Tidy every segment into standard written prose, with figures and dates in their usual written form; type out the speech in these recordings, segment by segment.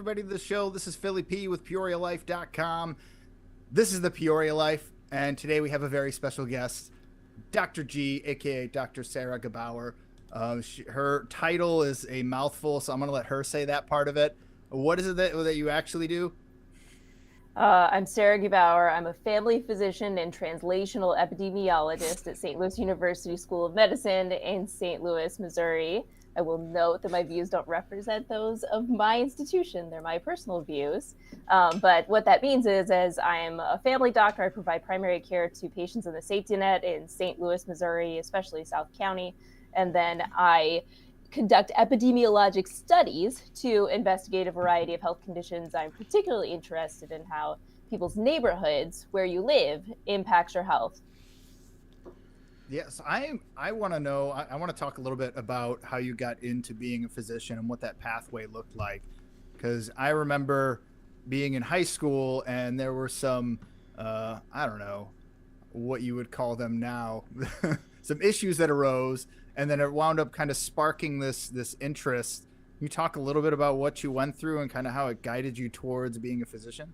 everybody to the show. This is Philly P with PeoriaLife.com. This is the Peoria Life, and today we have a very special guest, Dr. G, aka Dr. Sarah Gebauer. Her title is a mouthful, so I'm going to let her say that part of it. What is it that you actually do? I'm Sarah Gebauer. I'm a family physician and translational epidemiologist at St. Louis University School of Medicine in St. Louis, Missouri. I will note that my views don't represent those of my institution. They're my personal views. But what that means is, as I'm a family doctor, I provide primary care to patients in the safety net in St. Louis, Missouri, especially South County. And then I conduct epidemiologic studies to investigate a variety of health conditions. I'm particularly interested in how people's neighborhoods, where you live, impacts your health. Yes, I want to know, I want to talk a little bit about how you got into being a physician and what that pathway looked like. Because I remember being in high school and there were some, I don't know what you would call them now, some issues that arose, and then it wound up kind of sparking this interest. Can you talk a little bit about what you went through and kind of how it guided you towards being a physician?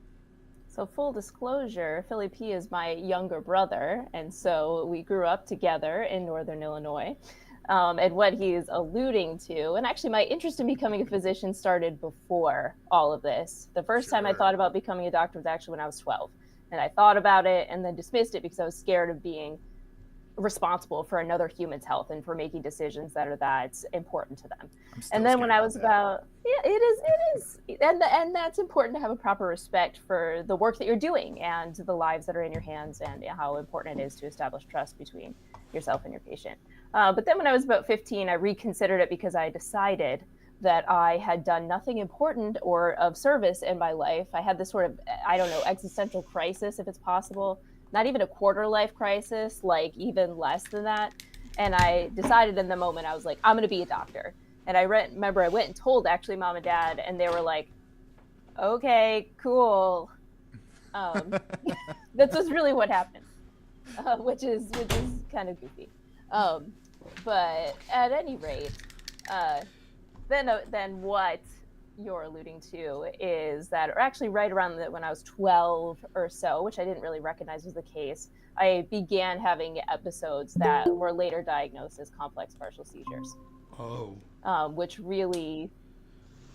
So full disclosure, Philly P is my younger brother, and so we grew up together in Northern Illinois. And what he's alluding to, and actually my interest in becoming a physician started before all of this. The first time I thought about becoming a doctor was actually when I was 12. And I thought about it and then dismissed it because I was scared of being responsible for another human's health and for making decisions that are that important to them. And then when I was about, yeah, it is, and that's important to have a proper respect for the work that you're doing and the lives that are in your hands and how important it is to establish trust between yourself and your patient. But then when I was about 15, I reconsidered it because I decided that I had done nothing important or of service in my life. I had this sort of, I don't know, existential crisis, if it's possible. Not even a quarter life crisis, like even less than that. And I decided in the moment, I was like, I'm going to be a doctor. And I remember I went and told actually mom and dad, and they were like, okay, cool. That's just really what happened, which is kind of goofy. But at any rate, then what you're alluding to is that, or actually right around when I was 12 or so, which I didn't really recognize was the case, I began having episodes that were later diagnosed as complex partial seizures. Oh. Which really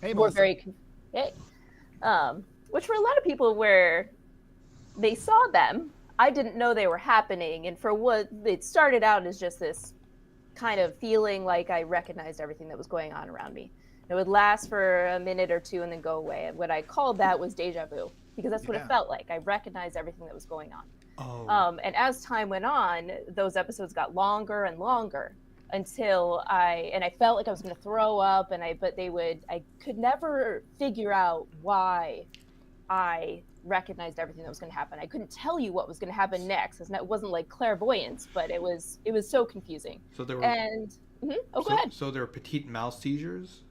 were very, which for a lot of people where they saw them, I didn't know they were happening. And for what it started out as just this kind of feeling like I recognized everything that was going on around me. It would last for a minute or two and then go away. And what I called that was deja vu, because that's what it felt like. I recognized everything that was going on. Oh. And as time went on, those episodes got longer and longer until I felt like I was going to throw up. I could never figure out why I recognized everything that was going to happen. I couldn't tell you what was going to happen next. It wasn't like clairvoyance, but it was so confusing. So there were. Go ahead. So there were petite mal seizures.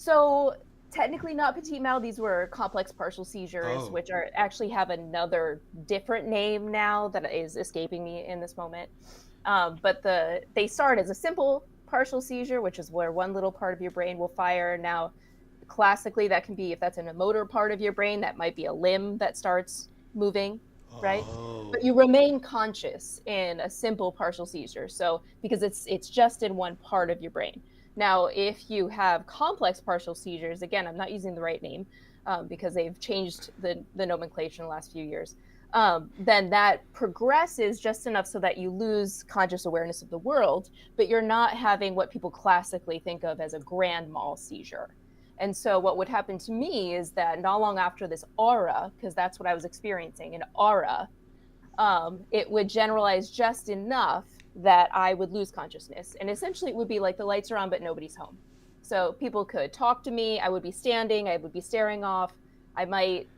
So technically not petit mal. These were complex partial seizures, which actually have another different name now that is escaping me in this moment. But they start as a simple partial seizure, which is where one little part of your brain will fire. Now, classically, that can be, if that's in a motor part of your brain, that might be a limb that starts moving, right? But you remain conscious in a simple partial seizure. So because it's just in one part of your brain. Now, if you have complex partial seizures, again, I'm not using the right name because they've changed the nomenclature in the last few years, then that progresses just enough so that you lose conscious awareness of the world, but you're not having what people classically think of as a grand mal seizure. And so what would happen to me is that not long after this aura, because that's what I was experiencing, an aura, it would generalize just enough that I would lose consciousness. And essentially it would be like the lights are on, but nobody's home. So people could talk to me. I would be standing, I would be staring off. I might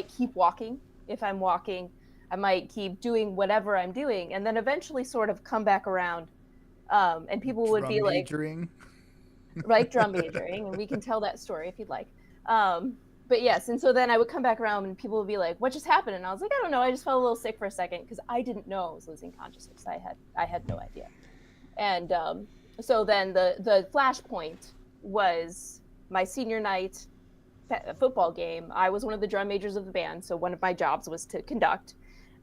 keep walking if I'm walking. I might keep doing whatever I'm doing. And then eventually sort of come back around. And people would be like, right, drum majoring. And we can tell that story if you'd like. But yes, and so then I would come back around and people would be like, what just happened? And I was like, I don't know, I just felt a little sick for a second because I didn't know I was losing consciousness. I had no idea. And so then the flashpoint was my senior night football game, I was one of the drum majors of the band, so one of my jobs was to conduct.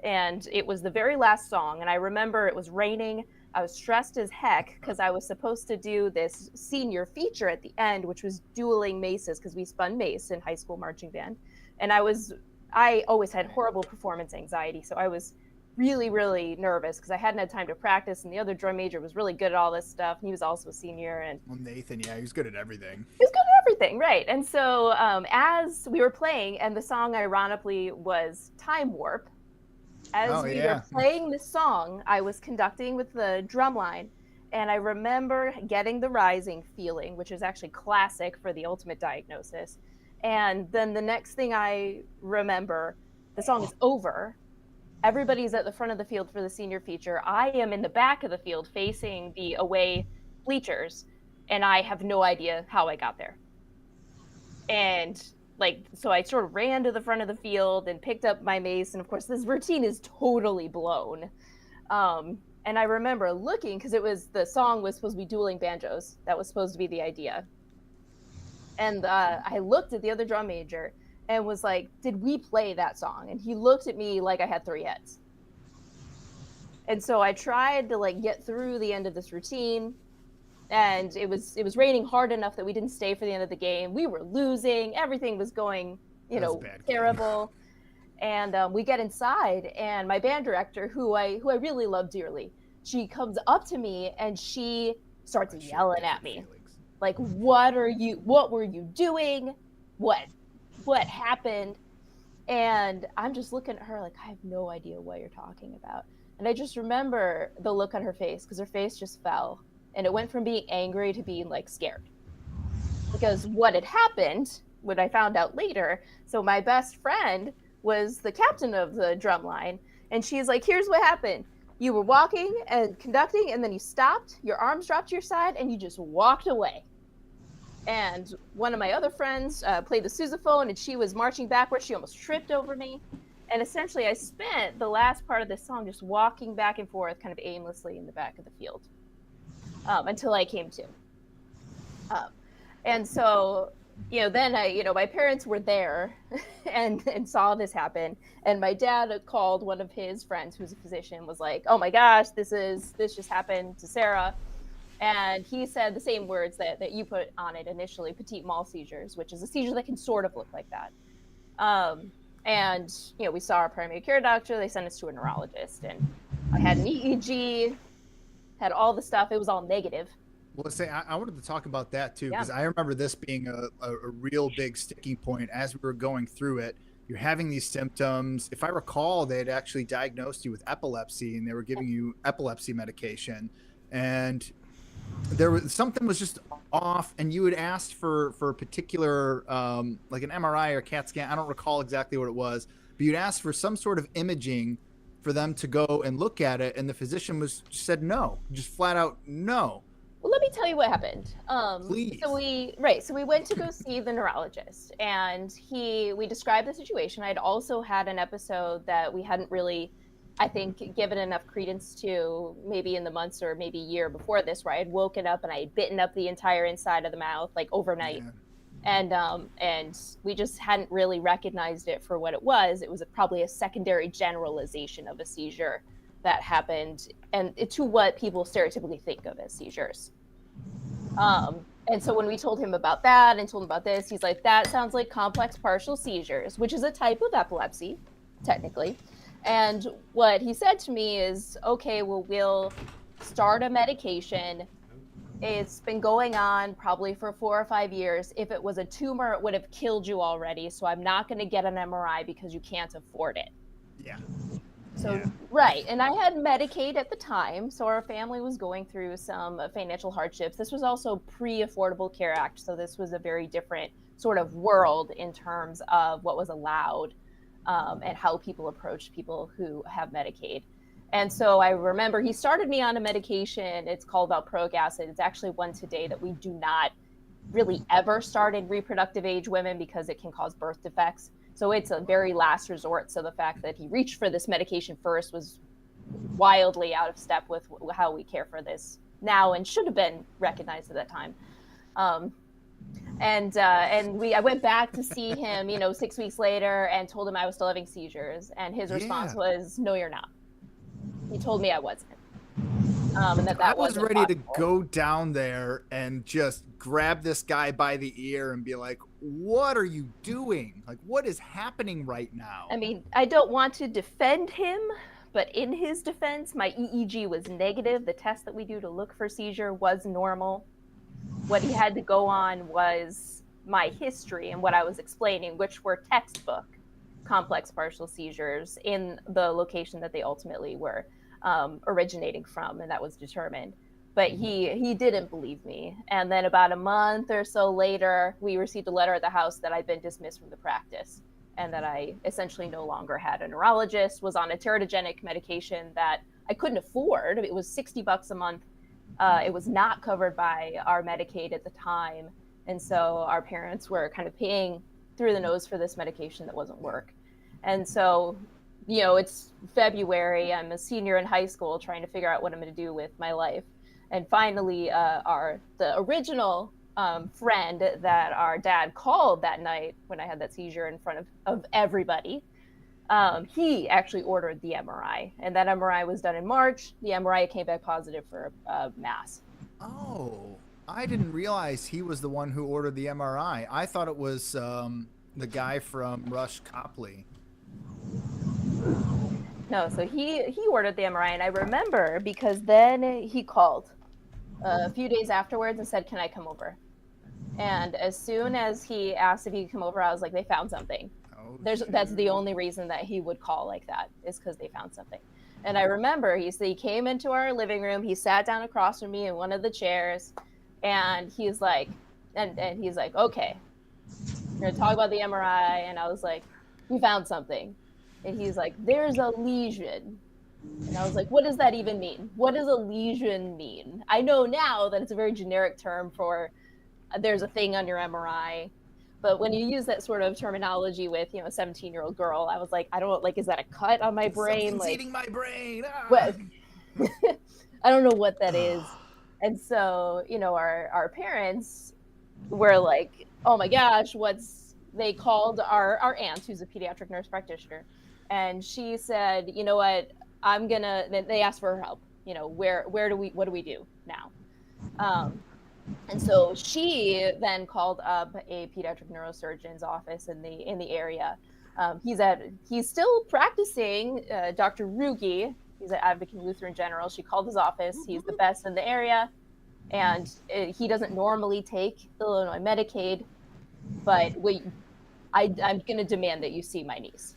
And it was the very last song, and I remember it was raining. I was stressed as heck because I was supposed to do this senior feature at the end, which was dueling maces, because we spun mace in high school marching band. And I always had horrible performance anxiety, so I was really, really nervous because I hadn't had time to practice, and the other drum major was really good at all this stuff, and he was also a senior. And well, Nathan, yeah, he's good at everything. He's good at everything, right? And so as we were playing, and the song ironically was Time Warp, as we were playing the song, I was conducting with the drum line, and I remember getting the rising feeling, which is actually classic for the ultimate diagnosis. And then the next thing I remember, the song is over. Everybody's at the front of the field for the senior feature. I am in the back of the field facing the away bleachers, and I have no idea how I got there. And so I sort of ran to the front of the field and picked up my mace, and of course this routine is totally blown. And I remember looking, because the song was supposed to be dueling banjos. That was supposed to be the idea. And I looked at the other drum major and was like, did we play that song? And he looked at me like I had 3 heads. And so I tried to get through the end of this routine, and it was raining hard enough that we didn't stay for the end of the game. We were losing. Everything was going, terrible. And we get inside, and my band director, who I really love dearly, she comes up to me and she starts yelling at me. Like, what were you doing? What happened? And I'm just looking at her like, I have no idea what you're talking about. And I just remember the look on her face, because her face just fell. And it went from being angry to being scared. Because what had happened, what I found out later, so my best friend was the captain of the drum line. And she's like, here's what happened. You were walking and conducting, and then you stopped, your arms dropped to your side, and you just walked away. And one of my other friends played the sousaphone, and she was marching backwards. She almost tripped over me. And essentially, I spent the last part of this song just walking back and forth kind of aimlessly in the back of the field until I came to. And so, then my parents were there and saw this happen. And my dad called one of his friends who's a physician, was like, oh my gosh, this just happened to Sarah. And he said the same words that you put on it initially, petit mal seizures, which is a seizure that can sort of look like that. And, we saw our primary care doctor. They sent us to a neurologist. And I had an EEG, had all the stuff. It was all negative. Well, I wanted to talk about that, too, because I remember this being a real big sticking point as we were going through it. You're having these symptoms. If I recall, they had actually diagnosed you with epilepsy, and they were giving you epilepsy medication. And something was just off, and you had asked for a particular like an MRI or CAT scan. I don't recall exactly what it was, but you'd asked for some sort of imaging for them to go and look at it, and the physician said no, just flat out no. Well, let me tell you what happened. Please. So we went to go see the neurologist, and we described the situation. I'd also had an episode that we hadn't really, I think, given enough credence to, maybe in the months or maybe year before this, where I had woken up and I had bitten up the entire inside of the mouth overnight. Yeah. And we just hadn't really recognized it for what it was. It was probably a secondary generalization of a seizure that happened, and to what people stereotypically think of as seizures. And so when we told him about that and told him about this, he's like, that sounds like complex partial seizures, which is a type of epilepsy, technically. And what he said to me is, okay, well, we'll start a medication. It's been going on probably for 4 or 5 years. If it was a tumor, it would have killed you already. So I'm not going to get an MRI because you can't afford it. Yeah. So, yeah. Right. And I had Medicaid at the time. So our family was going through some financial hardships. This was also pre-Affordable Care Act. So this was a very different sort of world in terms of what was allowed and how people approach people who have Medicaid. And so I remember he started me on a medication. It's called valproic acid. It's actually one today that we do not really ever start in reproductive age women because it can cause birth defects. So it's a very last resort. So the fact that he reached for this medication first was wildly out of step with how we care for this now and should have been recognized at that time. And I went back to see him, 6 weeks later, and told him I was still having seizures. And his response was, "No, you're not." He told me I wasn't. And that I was wasn't ready to possible. go down there and just grab this guy by the ear and be like, what are you doing? Like, what is happening right now? I mean, I don't want to defend him, but in his defense, my EEG was negative. The test that we do to look for seizure was normal. What he had to go on was my history and what I was explaining, which were textbook complex partial seizures in the location that they ultimately were originating from, and that was determined. But he didn't believe me. And then about a month or so later, we received a letter at the house that I'd been dismissed from the practice and that I essentially no longer had a neurologist, was on a teratogenic medication that I couldn't afford. It was $60 a month. It was not covered by our Medicaid at the time. And so our parents were kind of paying through the nose for this medication that wasn't work. And so, it's February. I'm a senior in high school trying to figure out what I'm going to do with my life. And finally, the original friend that our dad called that night when I had that seizure in front of everybody, he actually ordered the MRI. And that MRI was done in March. The MRI came back positive for mass. Oh, I didn't realize he was the one who ordered the MRI. I thought it was the guy from Rush Copley. No, so he ordered the MRI, and I remember because then he called a few days afterwards and said, "Can I come over?" And as soon as he asked if he could come over, I was like, "They found something." That's the only reason that he would call like that, is because they found something. And I remember he came into our living room, he sat down across from me in one of the chairs, and he's like, and he's like, "Okay, we're gonna talk about the MRI." And I was like, "We found something." And he's like, "There's a lesion." And I was like, "What does that even mean? What does a lesion mean?" I know now that it's a very generic term for there's a thing on your MRI. But when you use that sort of terminology with, a 17-year-old girl, I was like, I don't, like, is that a cut on my brain? Something's Like, eating my brain. what? I don't know what that is. And so, our parents were like, "Oh my gosh, they called our aunt, who's a pediatric nurse practitioner. And she said, "You know what, they asked for her help. What do we do now?" And so she then called up a pediatric neurosurgeon's office in the area. He's still practicing, Dr. Rugi. He's at Advocate Lutheran General. She called his office. He's the best in the area, and he doesn't normally take Illinois Medicaid, but I'm going to demand that you see my niece.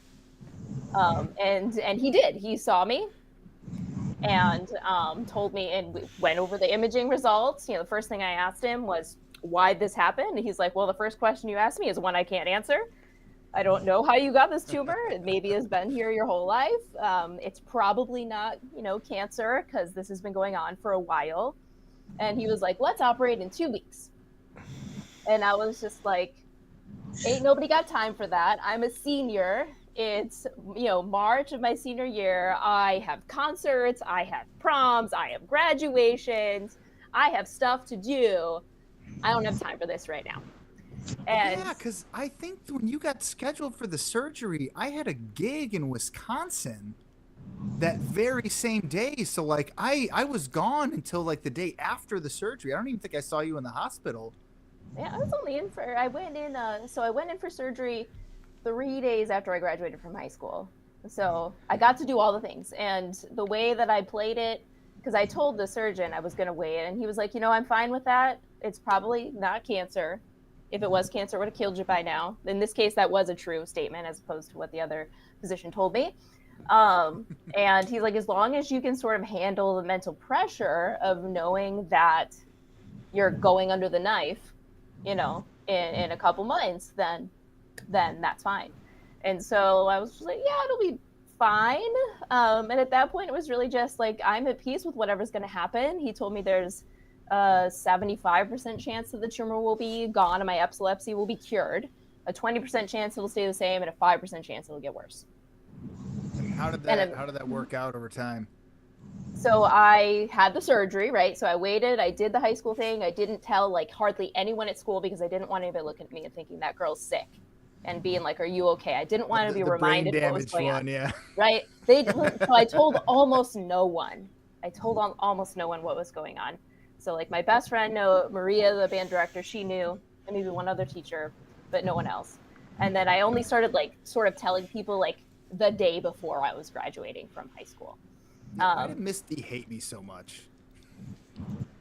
And he did. He saw me and told me, and we went over the imaging results. The first thing I asked him was, "Why'd this happen?" And he's like, "Well, the first question you asked me is one I can't answer. I don't know how you got this tumor. It maybe has been here your whole life. It's probably not, cancer, because this has been going on for a while." And he was like, "Let's operate in 2 weeks." And I was just like, ain't nobody got time for that. I'm a senior. It's, March of my senior year. I have concerts, I have proms, I have graduations, I have stuff to do. I don't have time for this right now. And yeah, because I think when you got scheduled for the surgery, I had a gig in Wisconsin that very same day. So like I was gone until like the day after the surgery. I don't even think I saw you in the hospital. yeah, I went in for surgery 3 days after I graduated from high school. So I got to do all the things. And the way that I played it, because I told the surgeon I was going to wait, and he was like, "I'm fine with that. It's probably not cancer. If it was cancer, it would have killed you by now." In this case, that was a true statement as opposed to what the other physician told me. And he's like, "As long as you can sort of handle the mental pressure of knowing that you're going under the knife, in a couple months, then that's fine." And so I was just like, "Yeah, it'll be fine." And at that point, it was really just like, I'm at peace with whatever's going to happen. He told me there's a 75% chance that the tumor will be gone and my epilepsy will be cured, a 20% chance it'll stay the same, and a 5% chance it'll get worse. How did that work out over time? So I had the surgery, right? So I waited. I did the high school thing. I didn't tell like hardly anyone at school because I didn't want anybody looking at me and thinking that girl's sick and being like, "Are you okay?" I didn't want to be The brain reminded what was damaged going one, on. yeah. Right? So I told almost no one. I told almost no one what was going on. So like my best friend, Maria, the band director, she knew, and maybe one other teacher, but no one else. And then I only started like sort of telling people like the day before I was graduating from high school. Why did Misty hate me so much?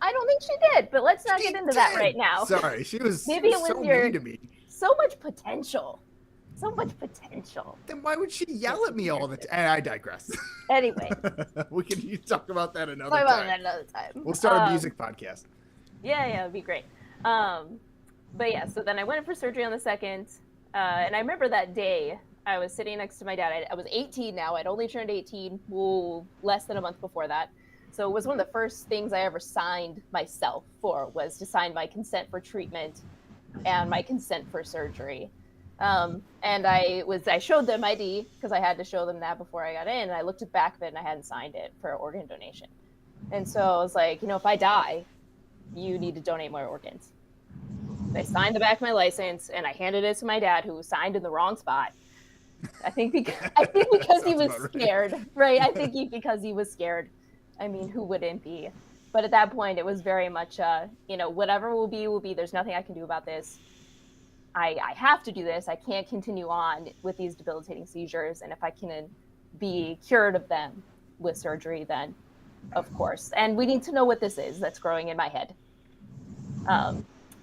I don't think she did, but let's not get into that right now. Sorry, she was. Maybe she it was so your mean to me. so much potential. Then why would she yell at me all the time? And I digress. Anyway, You talk about that another talk time. about that another time. We'll start a music podcast. Yeah, it'd be great. But yeah, so then I went in for surgery on the 2nd, and I remember that day I was sitting next to my dad. I was 18 now. I'd only turned 18 less than a month before that. So it was one of the first things I ever signed myself for, was to sign my consent for treatment and my consent for surgery. And I showed them ID because I had to show them that before I got in. And I looked at the back of it and I hadn't signed it for organ donation. And so I was like, if I die, you need to donate my organs. I signed the back of my license and I handed it to my dad, who signed in the wrong spot. I think because he was scared, right? I think because he was scared. I mean, who wouldn't be? But at that point, it was very much, whatever will be. There's nothing I can do about this. I have to do this. I can't continue on with these debilitating seizures. And if I can be cured of them with surgery, then of course. And we need to know what this is that's growing in my head.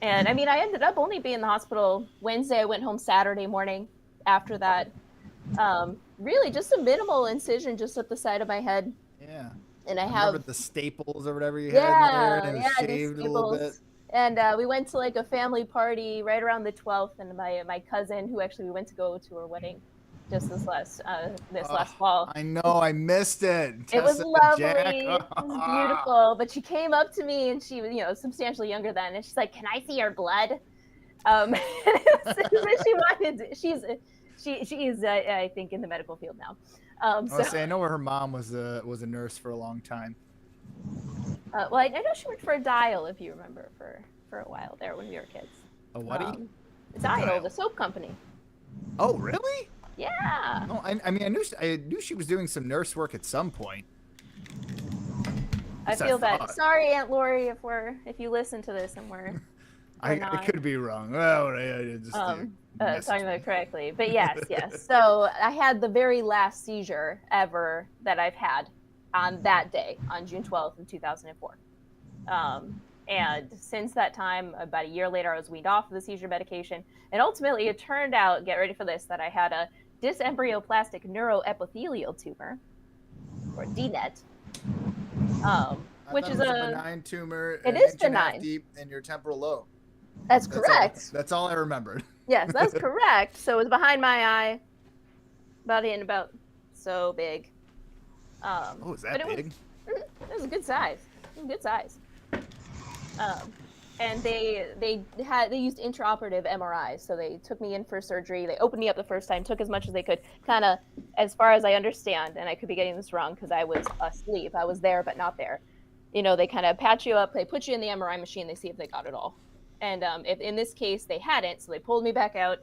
And I mean, I ended up only being in the hospital Wednesday. I went home Saturday morning after that. Really just a minimal incision just at the side of my head. Yeah. And I remember the staples or whatever you had in there, and it was shaved a little bit. And we went to like a family party right around the 12th, and my cousin, who actually we went to go to her wedding just this last fall. I know, I missed it. It was lovely. It was beautiful. But she came up to me, and she was, substantially younger then, and she's like, "Can I see your blood?" She's I think in the medical field now. I know her mom was a nurse for a long time. Well, I know she worked for a Dial, if you remember, for a while there when we were kids. A what? Dial, the soap company. Oh, really? Yeah. No, I mean, I knew she was doing some nurse work at some point. I feel bad. Sorry, Aunt Lori, if you listen to this and we're I could be wrong. Well, talking about it correctly, but yes. So I had the very last seizure ever that I've had on that day, on June 12th of 2004. And since that time, about a year later, I was weaned off of the seizure medication. And ultimately, it turned out, get ready for this, that I had a dysembryoplastic neuroepithelial tumor, or DNET, which is a benign tumor. It is benign. Deep in your temporal lobe. That's correct. That's all I remembered. Yes, that's correct. So it was behind my eye, about so big. Was that big? It was a good size. And they used intraoperative MRIs. So they took me in for surgery. They opened me up the first time, took as much as they could, kind of, as far as I understand, and I could be getting this wrong because I was asleep. I was there, but not there. They kind of patch you up. They put you in the MRI machine. They see if they got it all. And if in this case they hadn't, so they pulled me back out,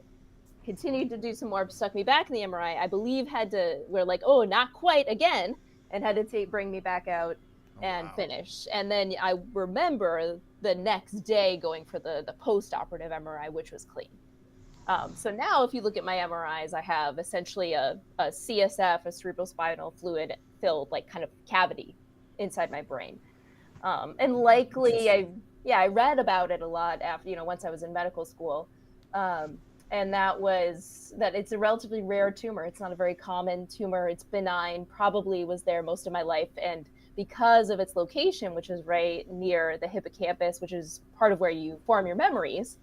continued to do some more, stuck me back in the MRI. I believe we're like, oh, not quite again, and had to bring me back out and finish. And then I remember the next day going for the post-operative MRI, which was clean. So now if you look at my MRIs, I have essentially a CSF, a cerebrospinal fluid filled like kind of cavity inside my brain. And likely I read about it a lot after, once I was in medical school. And that it's a relatively rare tumor. It's not a very common tumor. It's benign, probably was there most of my life. And because of its location, which is right near the hippocampus, which is part of where you form your memories,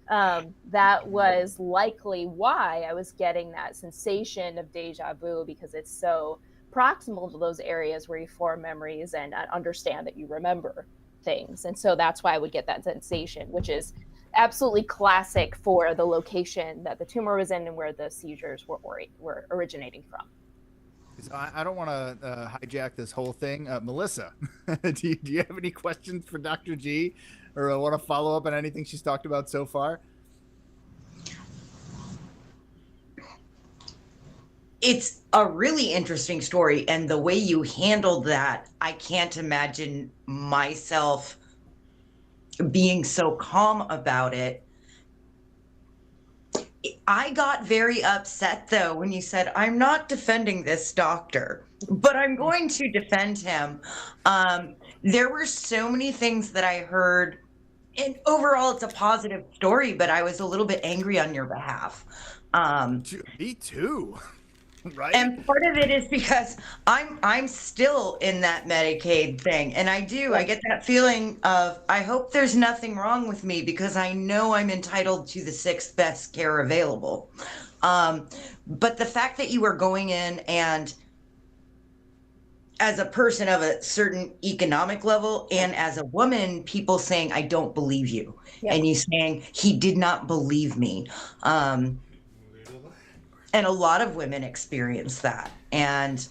that was likely why I was getting that sensation of deja vu, because it's so proximal to those areas where you form memories and understand that you remember things. And so that's why I would get that sensation, which is absolutely classic for the location that the tumor was in and where the seizures were originating from. So I don't want to hijack this whole thing. Melissa, do you have any questions for Dr. G, or want to follow up on anything she's talked about so far? It's a really interesting story, and the way you handled that, I can't imagine myself being so calm about it. I got very upset though when you said, I'm not defending this doctor, but I'm going to defend him. There were so many things that I heard, and overall it's a positive story, but I was a little bit angry on your behalf. Me too. Right. And part of it is because I'm still in that Medicaid thing, and I get that feeling of, I hope there's nothing wrong with me because I know I'm entitled to the sixth best care available. But the fact that you were going in, and as a person of a certain economic level and as a woman, people saying, I don't believe you. Yep. And you saying, he did not believe me. And a lot of women experience that. And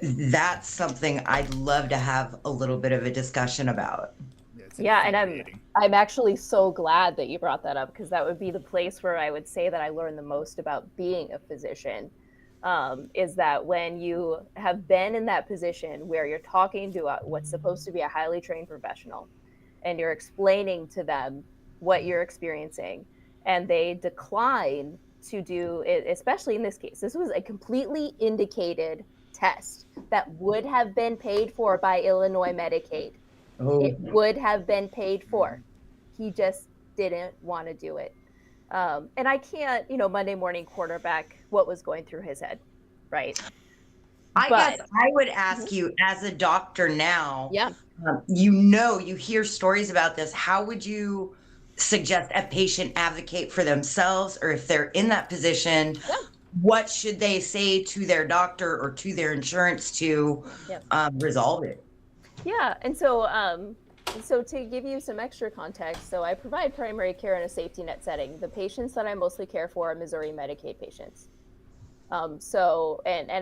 that's something I'd love to have a little bit of a discussion about. Yeah, and I'm actually so glad that you brought that up, because that would be the place where I would say that I learned the most about being a physician, is that when you have been in that position where you're talking to what's supposed to be a highly trained professional, and you're explaining to them what you're experiencing, and they decline to do it, especially in this case. This was a completely indicated test that would have been paid for by Illinois Medicaid. Oh. It would have been paid for. He just didn't want to do it. And I can't, Monday morning quarterback what was going through his head, right? I guess I would ask you, as a doctor now, you hear stories about this. How would you suggest a patient advocate for themselves, or if they're in that position, what should they say to their doctor or to their insurance to resolve it? Yeah, and so to give you some extra context, so I provide primary care in a safety net setting. The patients that I mostly care for are Missouri Medicaid patients. And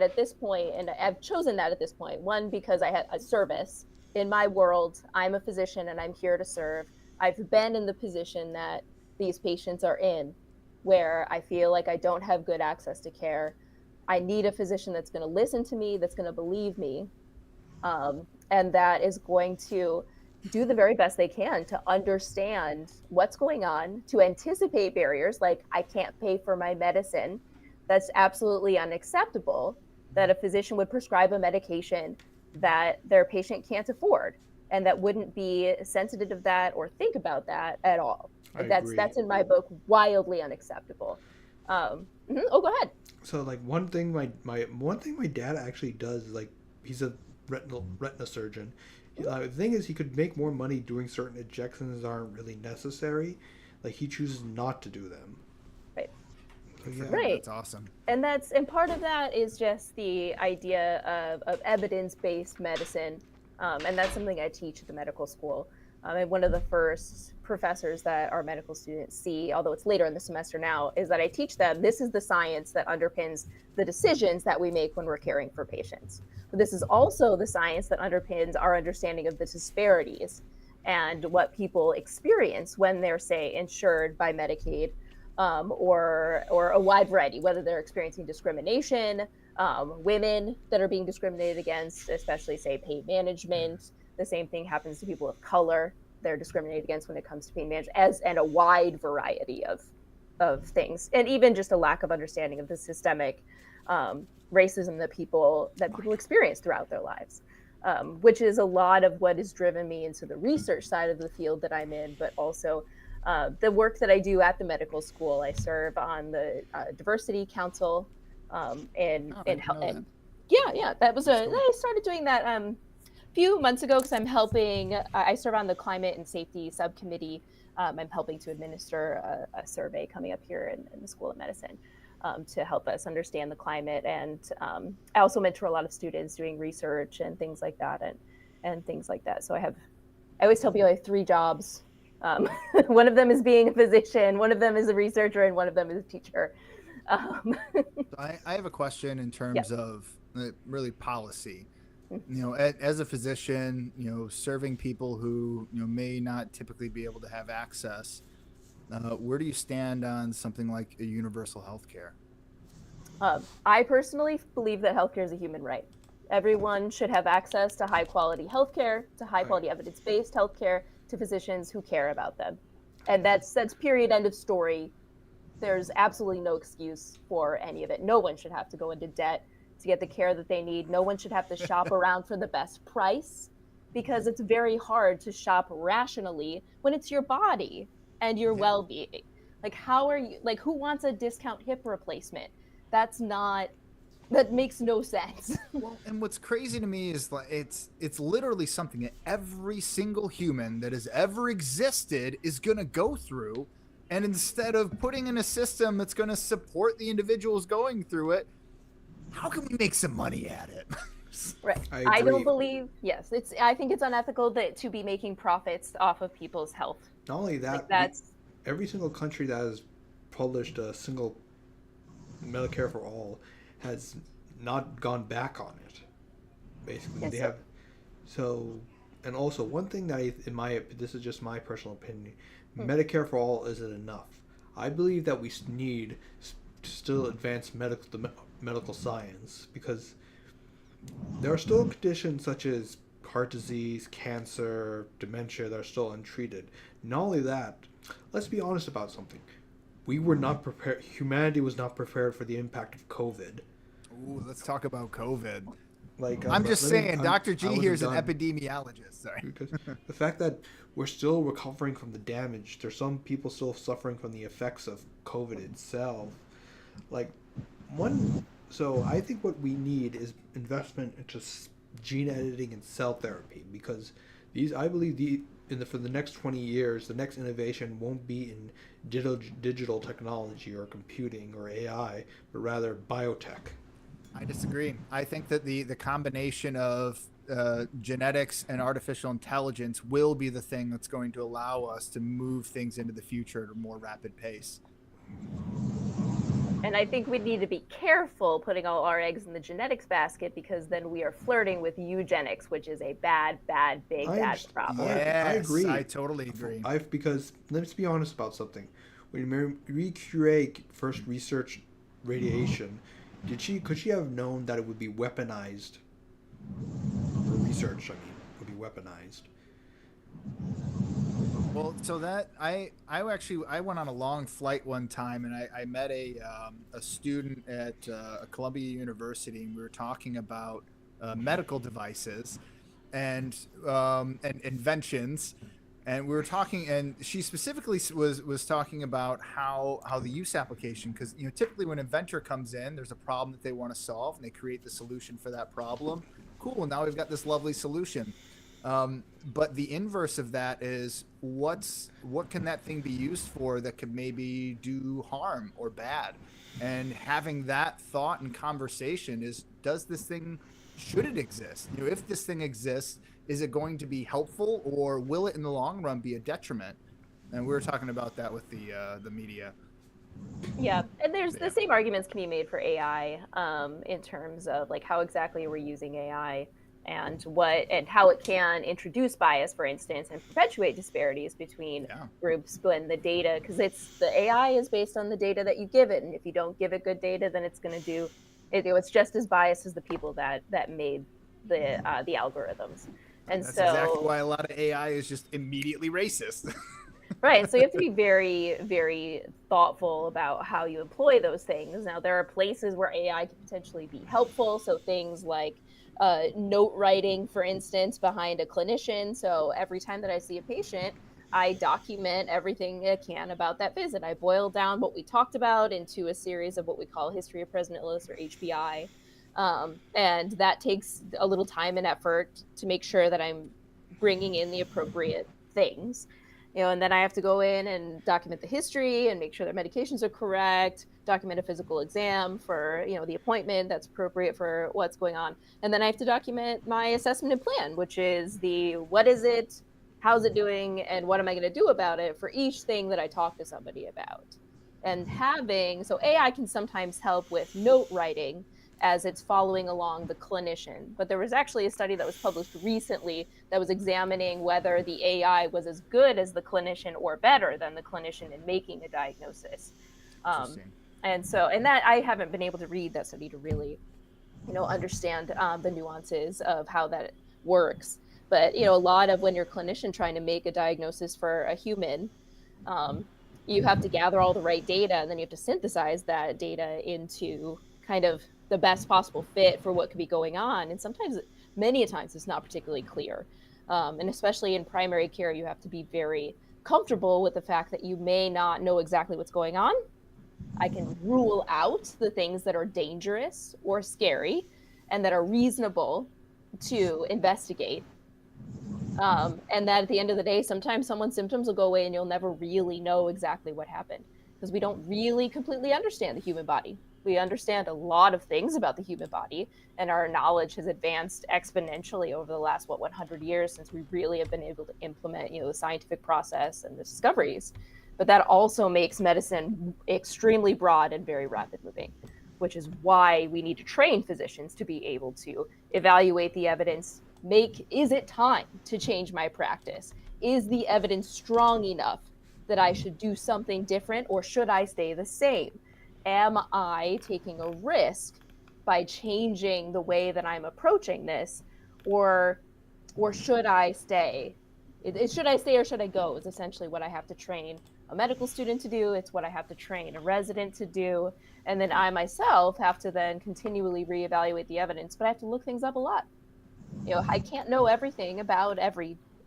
at this point, and I've chosen that at this point, one, because I had a service in my world. I'm a physician and I'm here to serve. I've been in the position that these patients are in, where I feel like I don't have good access to care. I need a physician that's going to listen to me, that's going to believe me, and that is going to do the very best they can to understand what's going on, to anticipate barriers like, I can't pay for my medicine. That's absolutely unacceptable, that a physician would prescribe a medication that their patient can't afford, and that wouldn't be sensitive to that or think about that at all. That's in my book wildly unacceptable. Oh, go ahead. So one thing my dad actually does, he's a retina surgeon. The thing is, he could make more money doing certain injections that aren't really necessary. He chooses not to do them. Right. So, yeah. Right. That's awesome. And part of that is just the idea of evidence-based medicine. And that's something I teach at the medical school. And one of the first professors that our medical students see, although it's later in the semester now, is that I teach them, this is the science that underpins the decisions that we make when we're caring for patients. But this is also the science that underpins our understanding of the disparities and what people experience when they're, say, insured by Medicaid, or a wide variety, whether they're experiencing discrimination, women that are being discriminated against, especially, say, pain management. The same thing happens to people of color. They're discriminated against when it comes to pain management, and a wide variety of things, and even just a lack of understanding of the systemic racism that people experience throughout their lives, which is a lot of what has driven me into the research side of the field that I'm in, but also the work that I do at the medical school. I serve on the diversity council, I started doing that few months ago, because I'm helping, I serve on the climate and safety subcommittee. I'm helping to administer a survey coming up here in the School of Medicine to help us understand the climate. And I also mentor a lot of students doing research and things like that, and things like that. So I always tell people I have 3 jobs. One of them is being a physician, one of them is a researcher, and one of them is a teacher. I have a question in terms of really policy. Mm-hmm. You know, as a physician, you know, serving people who, you know, may not typically be able to have access, where do you stand on something like a universal health care? I personally believe that healthcare is a human right. Everyone should have access to high quality healthcare, to high quality evidence based healthcare, to physicians who care about them, and that's period, end of story. There's absolutely no excuse for any of it. No one should have to go into debt to get the care that they need. No one should have to shop around for the best price, because it's very hard to shop rationally when it's your body and your well-being. Like, how are you, like, who wants a discount hip replacement? That's not, that makes no sense. Well, and what's crazy to me is like it's literally something that every single human that has ever existed is going to go through, and instead of putting in a system that's going to support the individuals going through it, how can we make some money at it? Right. I don't believe, yes, I think it's unethical to be making profits off of people's health. Not only that, like that's every single country that has published a single Medicare for all has not gone back on it. Basically, yes, they have. So, and also one thing that this is just my personal opinion, Medicare for all isn't enough. I believe that we need to still advance medical science, because there are still conditions such as heart disease, cancer, dementia that are still untreated. Not only that, let's be honest about something. We were not prepared. Humanity was not prepared for the impact of COVID. Ooh, let's talk about COVID. Like, I'm just saying, Dr. G here is an epidemiologist. Sorry. Because the fact that we're still recovering from the damage, there's some people still suffering from the effects of COVID itself. So I think what we need is investment into gene editing and cell therapy, because I believe for the next 20 years, the next innovation won't be in digital technology or computing or AI, but rather biotech. I disagree. I think that the combination of genetics and artificial intelligence will be the thing that's going to allow us to move things into the future at a more rapid pace. And I think we need to be careful putting all our eggs in the genetics basket, because then we are flirting with eugenics, which is a bad problem. Yes, I agree. I totally agree. Because let's be honest about something. When Marie Curie first researched radiation, could she have known that it would be weaponized? Her research, would be weaponized. Well, so that I went on a long flight one time, and I met a student at Columbia University, and we were talking about medical devices and inventions, and we were talking, and she specifically was talking about how the use application, because typically when an inventor comes in, there's a problem that they want to solve, and they create the solution for that problem. Cool, now we've got this lovely solution. But the inverse of that is what can that thing be used for that could maybe do harm or bad? And having that thought and conversation is, should it exist? If this thing exists, is it going to be helpful, or will it in the long run be a detriment? And we were talking about that with the media. Yeah, and the same arguments can be made for AI in terms of like how exactly we're using AI, and how it can introduce bias, for instance, and perpetuate disparities between groups when the data, because the AI is based on the data that you give it, and if you don't give it good data, then it's going to do it's just as biased as the people that made the algorithms. And that's exactly why a lot of AI is just immediately racist. Right, so you have to be very, very thoughtful about how you employ those things. Now, there are places where AI can potentially be helpful, so things like note writing, for instance, behind a clinician. So every time that I see a patient, I document everything I can about that visit. I boil down what we talked about into a series of what we call History of President List, or HPI. And that takes a little time and effort to make sure that I'm bringing in the appropriate things. And then I have to go in and document the history and make sure their medications are correct, document a physical exam for, the appointment that's appropriate for what's going on. And then I have to document my assessment and plan, which is what is it, how's it doing, and what am I going to do about it for each thing that I talk to somebody about. And so AI can sometimes help with note writing as it's following along the clinician. But there was actually a study that was published recently that was examining whether the AI was as good as the clinician or better than the clinician in making a diagnosis. And that I haven't been able to read that study to really, understand the nuances of how that works. But, a lot of when you're a clinician trying to make a diagnosis for a human, you have to gather all the right data, and then you have to synthesize that data into kind of the best possible fit for what could be going on. And many a times, it's not particularly clear. And especially in primary care, you have to be very comfortable with the fact that you may not know exactly what's going on. I can rule out the things that are dangerous or scary and that are reasonable to investigate. And that at the end of the day, sometimes someone's symptoms will go away and you'll never really know exactly what happened, because we don't really completely understand the human body. We understand a lot of things about the human body, and our knowledge has advanced exponentially over the last 100 years since we really have been able to implement the scientific process and the discoveries. But that also makes medicine extremely broad and very rapid moving, which is why we need to train physicians to be able to evaluate the evidence. Is it time to change my practice? Is the evidence strong enough that I should do something different, or should I stay the same? Am I taking a risk by changing the way that I'm approaching this, or should I stay? Should I stay or should I go is essentially what I have to train a medical student to do. It's what I have to train a resident to do. And then I myself have to then continually reevaluate the evidence, but I have to look things up a lot. I can't know everything about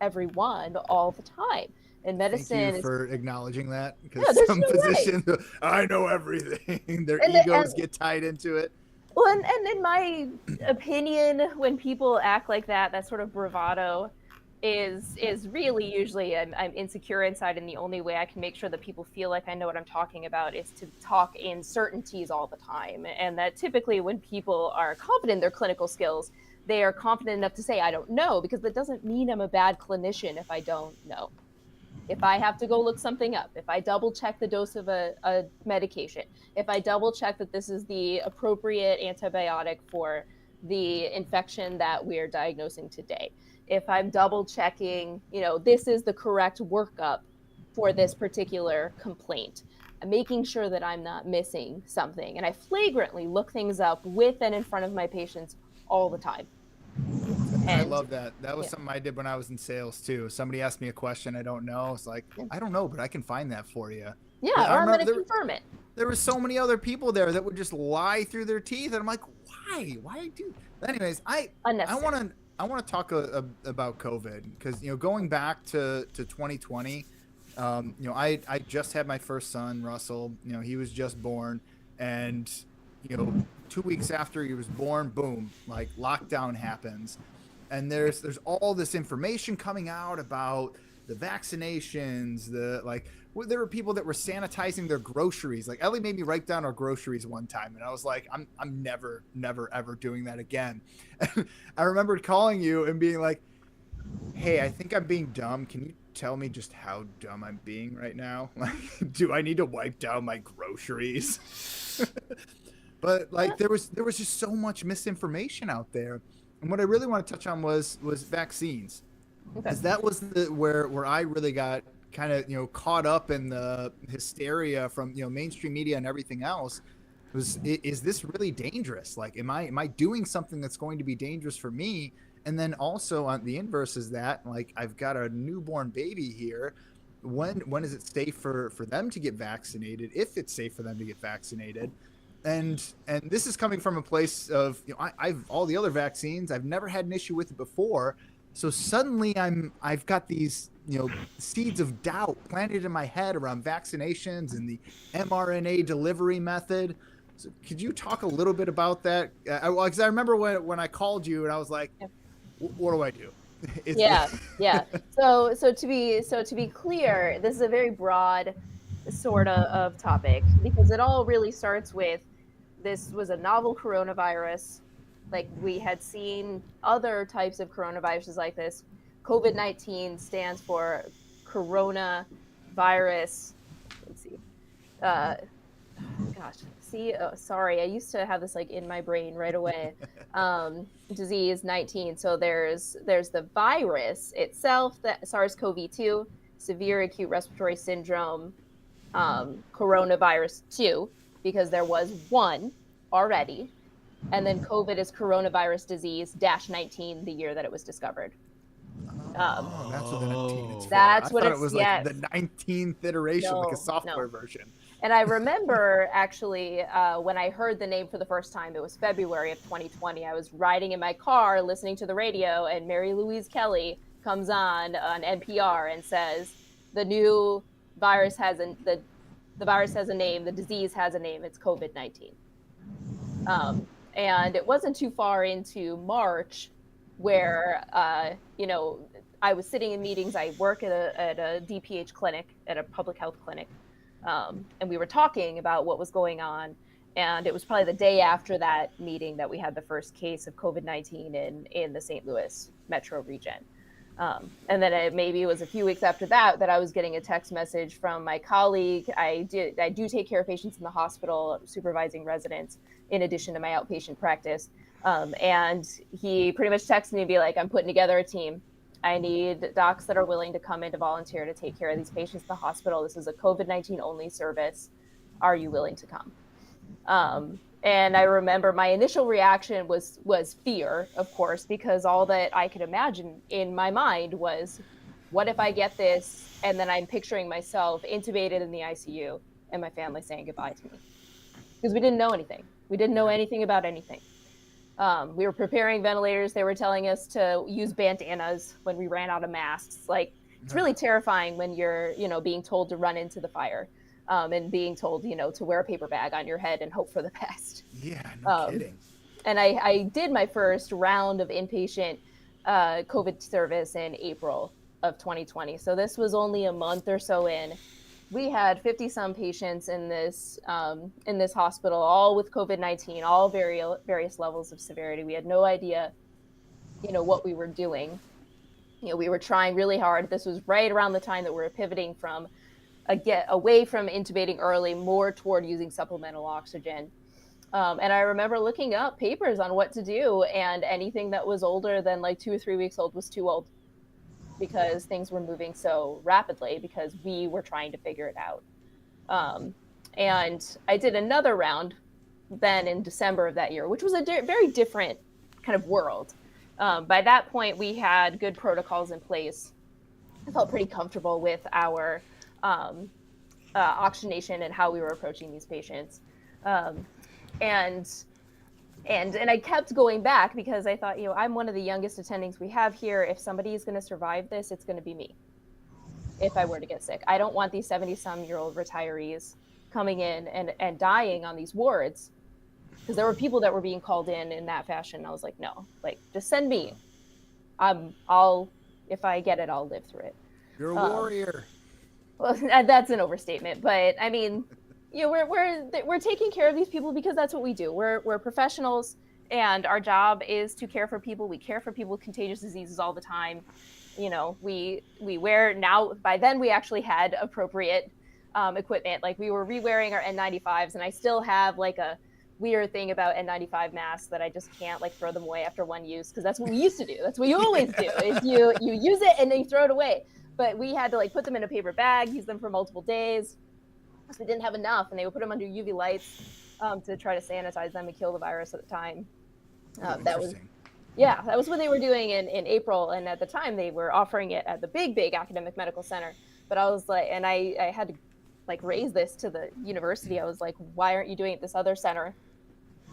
everyone all the time. And medicine. Thank you for acknowledging that, because some physicians, I know everything. Their egos get tied into it. Well, and in my opinion, when people act like that sort of bravado is really usually I'm insecure inside, and the only way I can make sure that people feel like I know what I'm talking about is to talk in certainties all the time. And that typically when people are confident in their clinical skills, they are confident enough to say, I don't know, because that doesn't mean I'm a bad clinician if I don't know. If I have to go look something up, if I double check the dose of a medication, if I double check that this is the appropriate antibiotic for the infection that we're diagnosing today, if I'm double checking, this is the correct workup for this particular complaint, I'm making sure that I'm not missing something. And I flagrantly look things up with and in front of my patients all the time. I love that. That was something I did when I was in sales too. Somebody asked me a question I don't know. It's like, I don't know, but I can find that for you. Yeah, or I'm going to confirm it. There were so many other people there that would just lie through their teeth, and I'm like, why do? Anyways, I want to talk about COVID, because going back to 2020, I just had my first son, Russell. He was just born, and 2 weeks after he was born, boom, like lockdown happens. And there's all this information coming out about the vaccinations, there were people that were sanitizing their groceries. Like, Ellie made me write down our groceries one time, and I was like, I'm never ever doing that again. I remembered calling you and being like, hey, I think I'm being dumb. Can you tell me just how dumb I'm being right now? Like, do I need to wipe down my groceries? But there was just so much misinformation out there. And what I really want to touch on was vaccines, because that was where I really got kind of caught up in the hysteria from mainstream media and everything else. Is this really dangerous? Like, am I doing something that's going to be dangerous for me? And then also on the inverse is that, like, I've got a newborn baby here. When is it safe for them to get vaccinated? If it's safe for them to get vaccinated? And this is coming from a place of, I've all the other vaccines, I've never had an issue with it before. So suddenly I've got these, seeds of doubt planted in my head around vaccinations and the mRNA delivery method. So could you talk a little bit about that? Because I remember when I called you and I was like, what do I do? Yeah. So to be clear, this is a very broad sort of topic, because it all really starts with, this was a novel coronavirus. Like, we had seen other types of coronaviruses like this. COVID-19 stands for coronavirus. Let's see. uh, gosh, see, oh, sorry, I used to have this like in my brain right away. Disease 19. So there's the virus itself, that SARS-CoV-2, severe acute respiratory syndrome, coronavirus 2, because there was one already, and then COVID is coronavirus disease dash 19, the year that it was discovered. That's what the 19 is for. That's I what thought it's, it was yes. like the 19th iteration, like a No, software no. version. And I remember actually when I heard the name for the first time, it was February of 2020. I was riding in my car listening to the radio, and Mary Louise Kelly comes on NPR and says, the new virus has the virus has a name, the disease has a name, it's COVID-19. And it wasn't too far into March where, I was sitting in meetings. I work at a DPH clinic, at a public health clinic. And we were talking about what was going on. And it was probably the day after that meeting that we had the first case of COVID-19 in the St. Louis metro region. And then maybe it was a few weeks after that I was getting a text message from my colleague. I do take care of patients in the hospital, supervising residents, in addition to my outpatient practice. And he pretty much texted me and be like, I'm putting together a team. I need docs that are willing to come in to volunteer to take care of these patients in the hospital. This is a COVID-19 only service. Are you willing to come? And I remember my initial reaction was fear, of course, because all that I could imagine in my mind was, what if I get this and then I'm picturing myself intubated in the ICU and my family saying goodbye to me? Because we didn't know anything. We didn't know anything about anything. We were preparing ventilators. They were telling us to use bandanas when we ran out of masks. Like, it's really terrifying when you're, being told to run into the fire, and being told, to wear a paper bag on your head and hope for the best. Yeah, no kidding. And I did my first round of inpatient COVID service in April of 2020. So this was only a month or so in. We had 50 some patients in this hospital, all with COVID-19, all various levels of severity. We had no idea, what we were doing. We were trying really hard. This was right around the time that we were pivoting from away from intubating early, more toward using supplemental oxygen. And I remember looking up papers on what to do, and anything that was older than like 2 or 3 weeks old was too old, because things were moving so rapidly, because we were trying to figure it out. And I did another round then in December of that year, which was a very different kind of world. By that point, we had good protocols in place. I felt pretty comfortable with our oxygenation and how we were approaching these patients. And I kept going back because I thought, I'm one of the youngest attendings we have here. If somebody is going to survive this, it's going to be me. If I were to get sick, I don't want these 70-some-year-old retirees coming in and dying on these wards, because there were people that were being called in that fashion. I was like, no, just send me. If I get it, I'll live through it. You're a warrior. Well, that's an overstatement, but I mean, we're taking care of these people because that's what we do. We're professionals, and our job is to care for people. We care for people with contagious diseases all the time. We wear now. By then, we actually had appropriate equipment. Like, we were re-wearing our N95s, and I still have like a weird thing about N95 masks that I just can't throw them away after one use, because that's what we used to do. That's what you always do. Is you use it and then you throw it away. But we had to put them in a paper bag, use them for multiple days. So we didn't have enough, and they would put them under UV lights to try to sanitize them and kill the virus at the time. That was what they were doing in April, and at the time they were offering it at the big academic medical center. But I was like, and I had to raise this to the university. I was like, why aren't you doing it at this other center?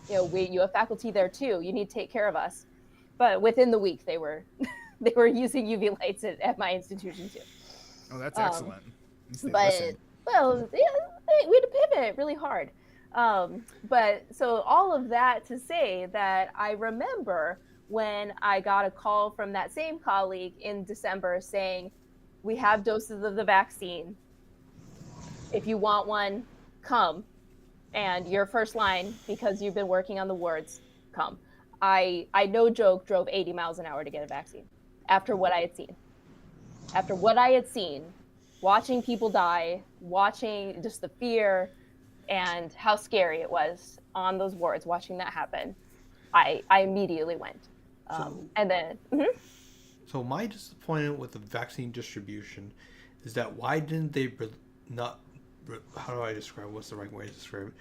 You have faculty there too. You need to take care of us. But within the week, they were using UV lights at my institution too. Oh, that's excellent. But well, yeah, we had to pivot really hard. But so all of that to say that I remember when I got a call from that same colleague in December saying, we have doses of the vaccine. If you want one, come. And your first line, because you've been working on the wards, come. I no joke, drove 80 miles an hour to get a vaccine after what I had seen. After what I had seen watching people die, watching just the fear and how scary it was on those wards, watching that happen, I immediately went. And then, So my disappointment with the vaccine distribution is that why didn't they how do I describe, what's the right way to describe it?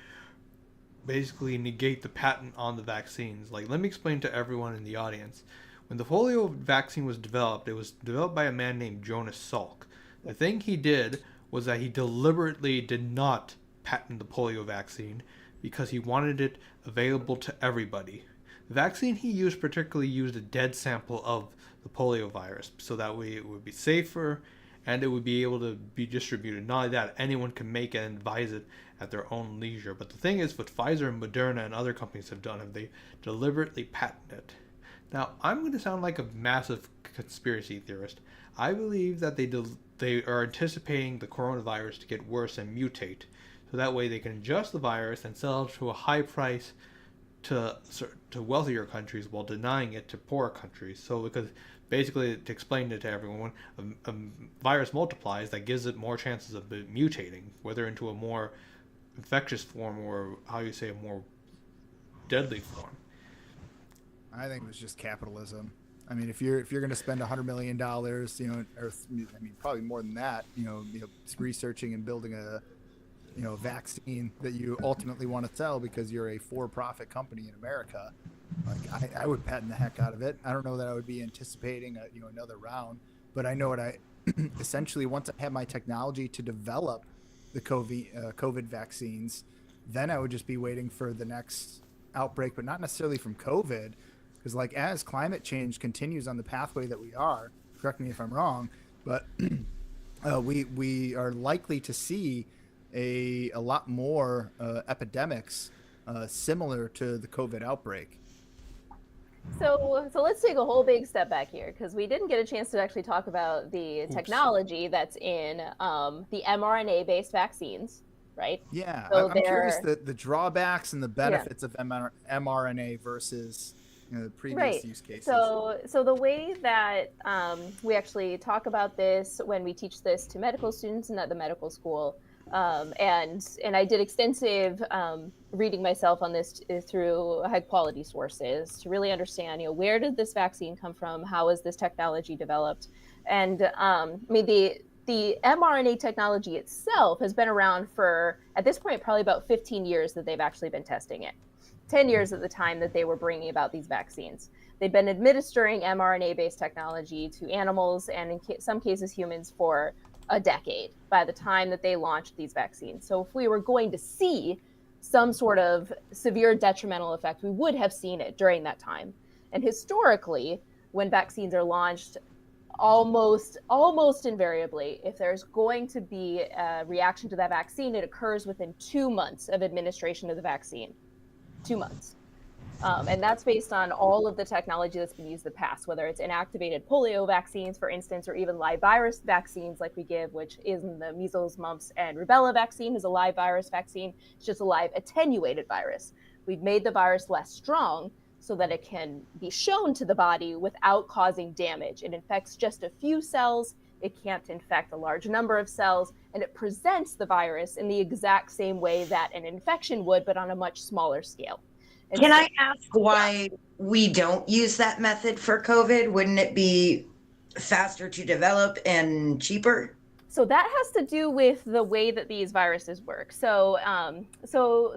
Basically negate the patent on the vaccines. Like, let me explain to everyone in the audience. When the polio vaccine was developed, it was developed by a man named Jonas Salk. The thing he did was that he deliberately did not patent the polio vaccine because he wanted it available to everybody. The vaccine he used particularly used a dead sample of the polio virus, so that way it would be safer and it would be able to be distributed. Not only that, anyone can make it and advise it at their own leisure. But the thing is, what Pfizer and Moderna and other companies have done is they deliberately patent it. Now, I'm going to sound like a massive conspiracy theorist. I believe that they are anticipating the coronavirus to get worse and mutate, so that way they can adjust the virus and sell it to a high price to wealthier countries while denying it to poorer countries. So because basically, to explain it to everyone, a virus multiplies, that gives it more chances of mutating, whether into a more infectious form or, how you say, a more deadly form. I think it was just capitalism. I mean, if you're going to spend $100 million, or probably more than that, researching and building a vaccine that you ultimately want to sell because you're a for-profit company in America, like I would patent the heck out of it. I don't know that I would be anticipating another round, but I know what I essentially, once I have my technology to develop the COVID vaccines, then I would just be waiting for the next outbreak, but not necessarily from COVID. Because as climate change continues on the pathway that we are, correct me if I'm wrong, but we are likely to see a lot more epidemics similar to the COVID outbreak. So let's take a whole big step back here, because we didn't get a chance to actually talk about the technology that's in the mRNA-based vaccines, right? Yeah, so I'm curious the drawbacks and the benefits of mRNA versus previous use cases. So the way that we actually talk about this when we teach this to medical students and at the medical school, and I did extensive reading myself on this through high quality sources to really understand, where did this vaccine come from? How is this technology developed? And the mRNA technology itself has been around for, at this point, probably about 15 years that they've actually been testing it. 10 years at the time that they were bringing about these vaccines. They've been administering mRNA-based technology to animals and in some cases humans for a decade by the time that they launched these vaccines. So if we were going to see some sort of severe detrimental effect, we would have seen it during that time. And historically, when vaccines are launched, almost invariably, if there's going to be a reaction to that vaccine, it occurs within 2 months of administration of the vaccine. 2 months. And that's based on all of the technology that's been used in the past, whether it's inactivated polio vaccines, for instance, or even live virus vaccines like we give, which is the measles, mumps, and rubella vaccine is a live virus vaccine. It's just a live attenuated virus. We've made the virus less strong so that it can be shown to the body without causing damage. It infects just a few cells. It can't infect a large number of cells, and it presents the virus in the exact same way that an infection would, but on a much smaller scale. And Can I ask why we don't use that method for COVID? Wouldn't it be faster to develop and cheaper? So that has to do with the way that these viruses work. So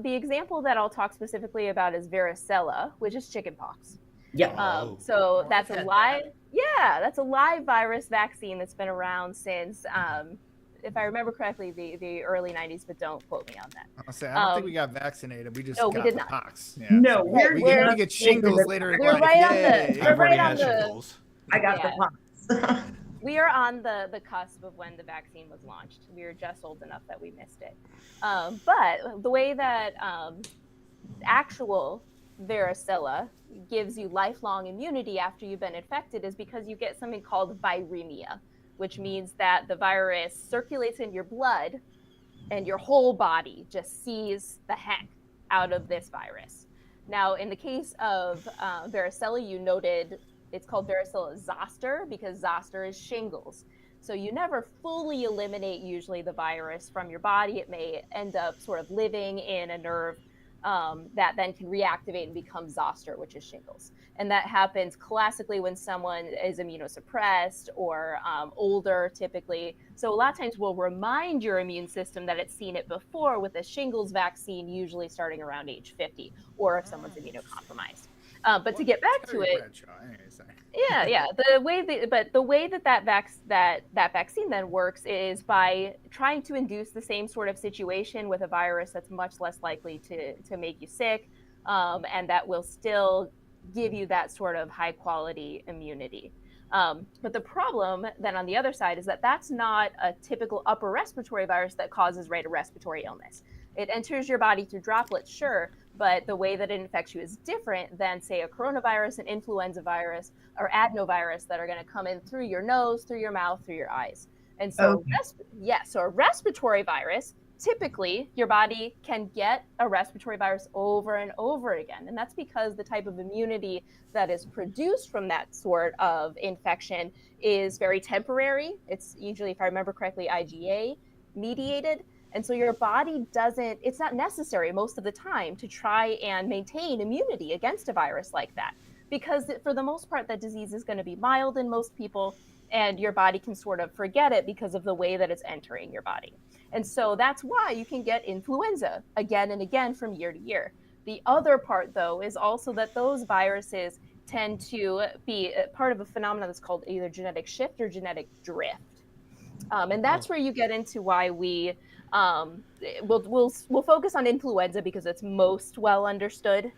the example that I'll talk specifically about is varicella, which is chickenpox. Yeah. So that's a live virus vaccine that's been around since, if I remember correctly, the early 90s, but don't quote me on that. I don't think we got vaccinated. We just got the pox. Yeah. No, so we get shingles later in life. We're right on the I got the pox. We are on the cusp of when the vaccine was launched. We were just old enough that we missed it. But the way that actual varicella gives you lifelong immunity after you've been infected is because you get something called viremia, which means that the virus circulates in your blood and your whole body just sees the heck out of this virus. Now, in the case of varicella, you noted it's called varicella zoster because zoster is shingles. So you never fully eliminate usually the virus from your body. It may end up sort of living in a nerve that then can reactivate and become zoster, which is shingles. And that happens classically when someone is immunosuppressed or older, typically. So a lot of times we'll remind your immune system that it's seen it before with a shingles vaccine, usually starting around age 50, or if someone's immunocompromised. But to get back to it, yeah, the way that vaccine then works is by trying to induce the same sort of situation with a virus that's much less likely to make you sick, and that will still give you that sort of high quality immunity. But the problem then on the other side is that that's not a typical upper respiratory virus that causes a respiratory illness. It enters your body through droplets, sure, but the way that it infects you is different than, say, a coronavirus, an influenza virus, or adenovirus that are going to come in through your nose, through your mouth, through your eyes. And so, so a respiratory virus, typically your body can get a respiratory virus over and over again. And that's because the type of immunity that is produced from that sort of infection is very temporary. It's usually, if I remember correctly, IgA mediated. And so your body it's not necessary most of the time to try and maintain immunity against a virus like that, because for the most part, that disease is going to be mild in most people, and your body can sort of forget it because of the way that it's entering your body. And so that's why you can get influenza again and again from year to year. The other part, though, is also that those viruses tend to be part of a phenomenon that's called either genetic shift or genetic drift. And that's where you get into why we'll focus on influenza because it's most well understood.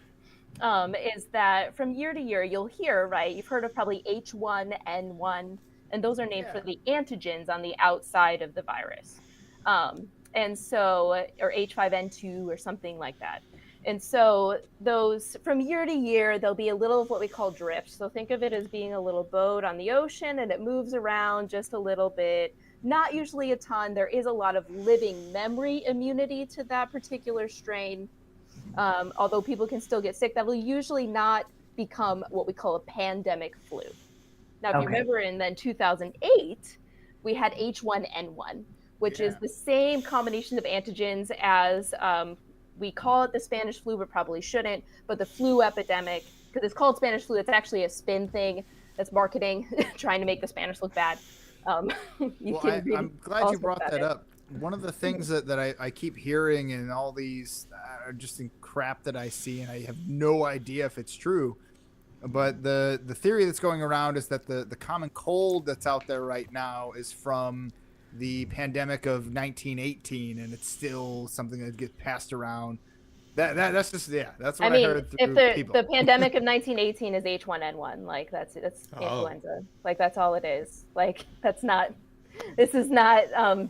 Is that from year to year you'll hear, right? You've heard of probably H1N1, and those are named for the antigens on the outside of the virus. And so, or H5N2 or something like that. And so those, from year to year, there'll be a little of what we call drift. So think of it as being a little boat on the ocean, and it moves around just a little bit, not usually a ton. There is a lot of living memory immunity to that particular strain. Although people can still get sick, that will usually not become what we call a pandemic flu. Now, if you remember in then 2008, we had H1N1, which is the same combination of antigens as, we call it the Spanish flu, but probably shouldn't, but the flu epidemic, because it's called Spanish flu. It's actually a spin thing that's marketing, trying to make the Spanish look bad. I'm glad you brought that up. One of the things that I keep hearing in all these just in crap that I see, and I have no idea if it's true, but the theory that's going around is that the common cold that's out there right now is from the pandemic of 1918, and it's still something that gets passed around. That's just that's what I heard through people. The pandemic of 1918 is H1N1, like that's influenza, like that's all it is. Like this is not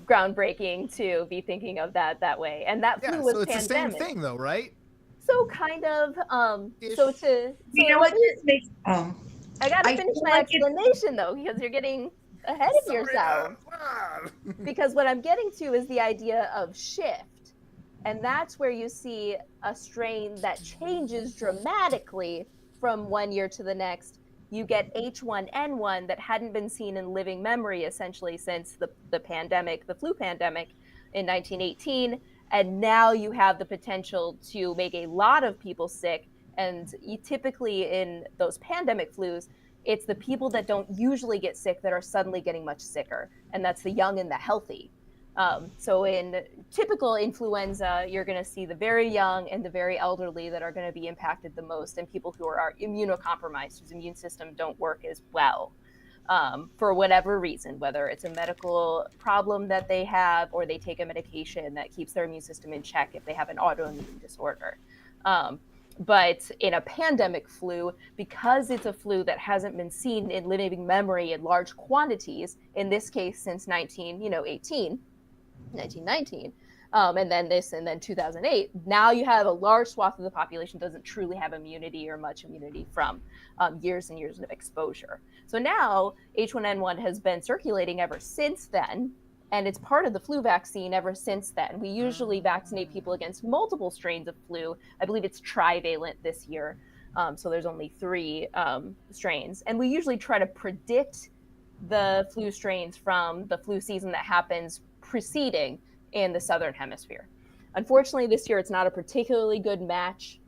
groundbreaking to be thinking of that way. And that flu was it's pandemic. The same thing though, right? So kind of. You know what this makes? I gotta finish my explanation though, because you're getting ahead of yourself. Because what I'm getting to is the idea of shift. And that's where you see a strain that changes dramatically from one year to the next. You get H1N1 that hadn't been seen in living memory essentially since the pandemic, the flu pandemic in 1918. And now you have the potential to make a lot of people sick. And you typically in those pandemic flus, it's the people that don't usually get sick that are suddenly getting much sicker. And that's the young and the healthy. So in typical influenza, you're going to see the very young and the very elderly that are going to be impacted the most, and people who are immunocompromised, whose immune system don't work as well for whatever reason, whether it's a medical problem that they have or they take a medication that keeps their immune system in check if they have an autoimmune disorder. But in a pandemic flu, because it's a flu that hasn't been seen in living memory in large quantities, in this case since 1919, and then 2008, now you have a large swath of the population doesn't truly have immunity or much immunity from years and years of exposure. So now H1N1 has been circulating ever since then, and it's part of the flu vaccine ever since then. We usually vaccinate people against multiple strains of flu. I believe it's trivalent this year. So there's only 3 strains. And we usually try to predict the flu strains from the flu season that happens preceding in the southern hemisphere. Unfortunately, this year it's not a particularly good match,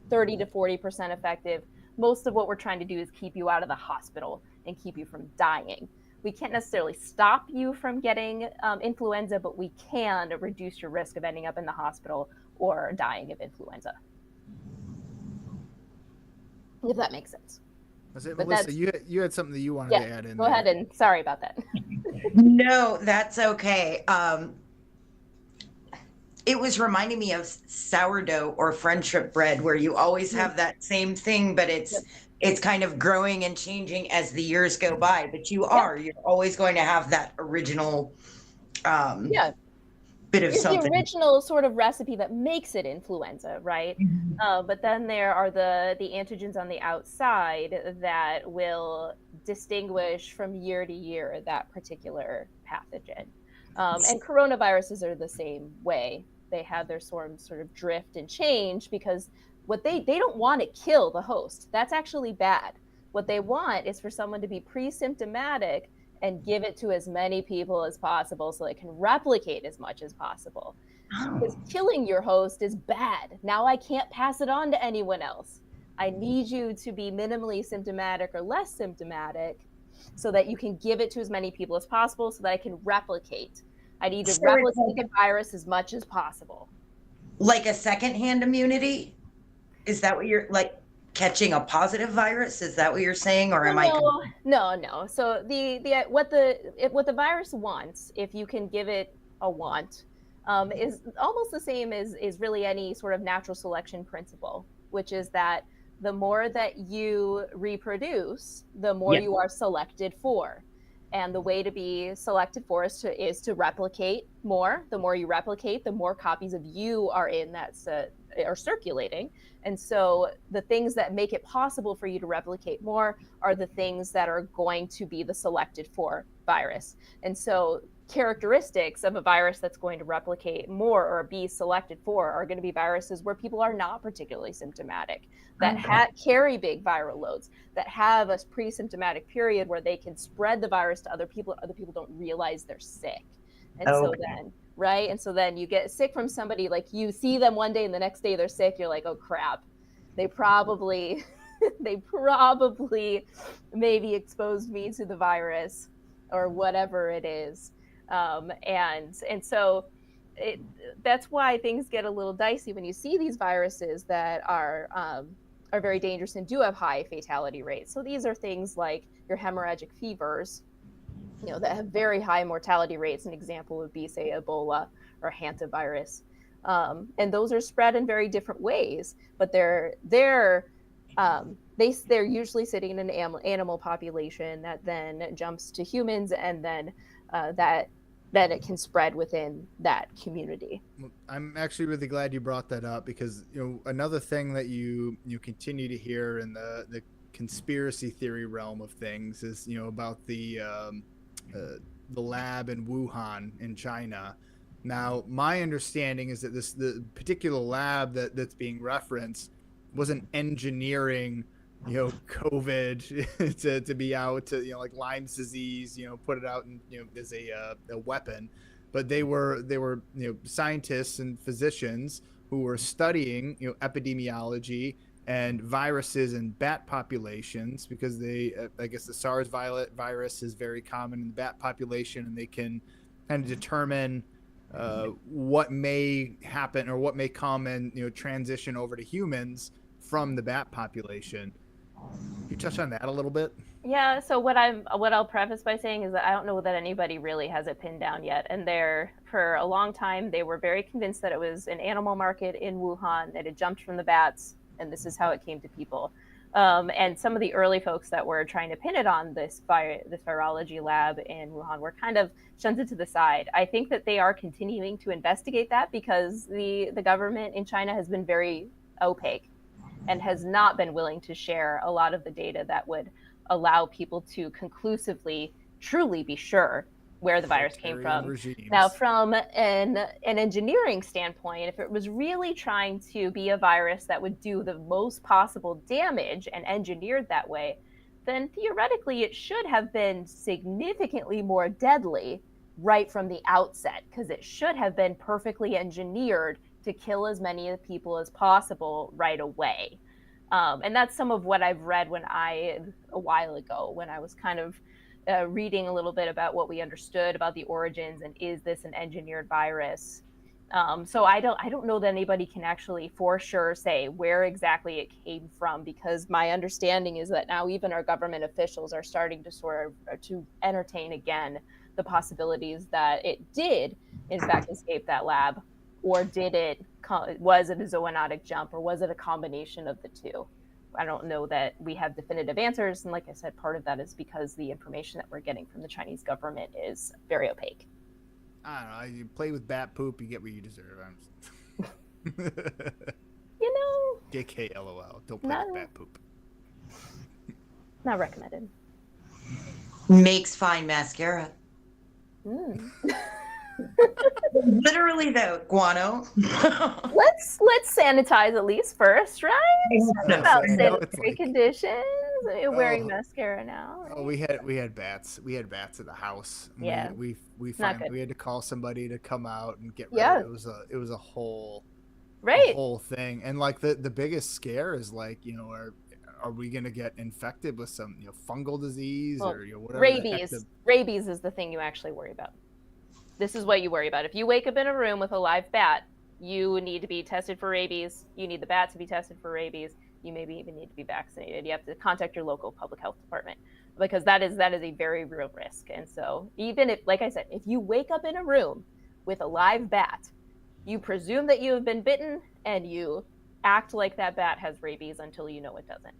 30 to 40% effective. Most of what we're trying to do is keep you out of the hospital and keep you from dying. We can't necessarily stop you from getting influenza, but we can reduce your risk of ending up in the hospital or dying of influenza. If that makes sense. Melissa, you had something that you wanted to add in. Go ahead, and sorry about that. No, that's okay. It was reminding me of sourdough or friendship bread, where you always have that same thing, but it's kind of growing and changing as the years go by. But you're always going to have that original bit of something. The original sort of recipe that makes it influenza, right? But then there are the antigens on the outside that will distinguish from year to year that particular pathogen. And coronaviruses are the same way. They have their sort of drift and change because what they don't want to kill the host. That's actually bad. What they want is for someone to be pre-symptomatic and give it to as many people as possible so it can replicate as much as possible. Because killing your host is bad. Now I can't pass it on to anyone else. I need you to be minimally symptomatic or less symptomatic so that you can give it to as many people as possible so that I can replicate. I need to replicate the virus as much as possible. Like a secondhand immunity? Is that what you're like? Catching a positive virus? Is that what you're saying, or am I? No. So what the virus wants, if you can give it a want, is almost the same as really any sort of natural selection principle, which is that the more that you reproduce, the more you are selected for. And the way to be selected for is to replicate more. The more you replicate, the more copies of you are in that are circulating. And so the things that make it possible for you to replicate more are the things that are going to be the selected for virus. And so characteristics of a virus that's going to replicate more or be selected for are going to be viruses where people are not particularly symptomatic, that carry big viral loads, that have a pre-symptomatic period where they can spread the virus to other people don't realize they're sick. And so then you get sick from somebody, like you see them one day and the next day they're sick, you're like, oh crap, they probably maybe exposed me to the virus or whatever it is. And so that's why things get a little dicey when you see these viruses that are very dangerous and do have high fatality rates. So these are things like your hemorrhagic fevers, that have very high mortality rates. An example would be, say, Ebola or hantavirus. And those are spread in very different ways, but they're usually sitting in an animal population that then jumps to humans, and then that it can spread within that community. I'm actually really glad you brought that up, because another thing that you continue to hear in the conspiracy theory realm of things is about the lab in Wuhan in China. Now, my understanding is that the particular lab that's being referenced wasn't engineering COVID to be out to like Lyme's disease, put it out and as a weapon, but they were scientists and physicians who were studying epidemiology and viruses in bat populations, because I guess the SARS virus is very common in the bat population, and they can kind of determine what may happen or what may come and transition over to humans from the bat population. Can you touch on that a little bit? Yeah, so what I'll preface by saying is that I don't know that anybody really has it pinned down yet. And for a long time, they were very convinced that it was an animal market in Wuhan, that it jumped from the bats, and this is how it came to people. And some of the early folks that were trying to pin it on this virology lab in Wuhan were kind of shunted to the side. I think that they are continuing to investigate that because the government in China has been very opaque and has not been willing to share a lot of the data that would allow people to conclusively, truly be sure where the virus came from. Regimes. Now, from an engineering standpoint, if it was really trying to be a virus that would do the most possible damage and engineered that way, then theoretically it should have been significantly more deadly right from the outset, because it should have been perfectly engineered to kill as many people as possible right away. And that's some of what I've read a while ago, when I was kind of reading a little bit about what we understood about the origins and is this an engineered virus. So I don't know that anybody can actually for sure say where exactly it came from, because my understanding is that now even our government officials are starting to sort of to entertain again the possibilities that it did in fact escape that lab, or was it a zoonotic jump, or was it a combination of the two? I don't know that we have definitive answers, and like I said, part of that is because the information that we're getting from the Chinese government is very opaque. I don't know. You play with bat poop, you get what you deserve. You know, JK LOL. Don't play with bat poop. Not recommended. Makes fine mascara. Literally though, guano. let's sanitize at least first, right? About sanitary conditions. You're wearing mascara now. Right? Oh, we had bats. We had bats at the house. Yeah. We had to call somebody to come out and get rid Yeah. of it. It was a whole thing. And like the biggest scare is like, you know, are we gonna get infected with some, you know, fungal disease or whatever? Rabies is the thing you actually worry about. This is what you worry about. If you wake up in a room with a live bat, you need to be tested for rabies. You need the bat to be tested for rabies. You maybe even need to be vaccinated. You have to contact your local public health department, because that is a very real risk. And so even if, like I said, if you wake up in a room with a live bat, you presume that you have been bitten and you act like that bat has rabies until you know it doesn't.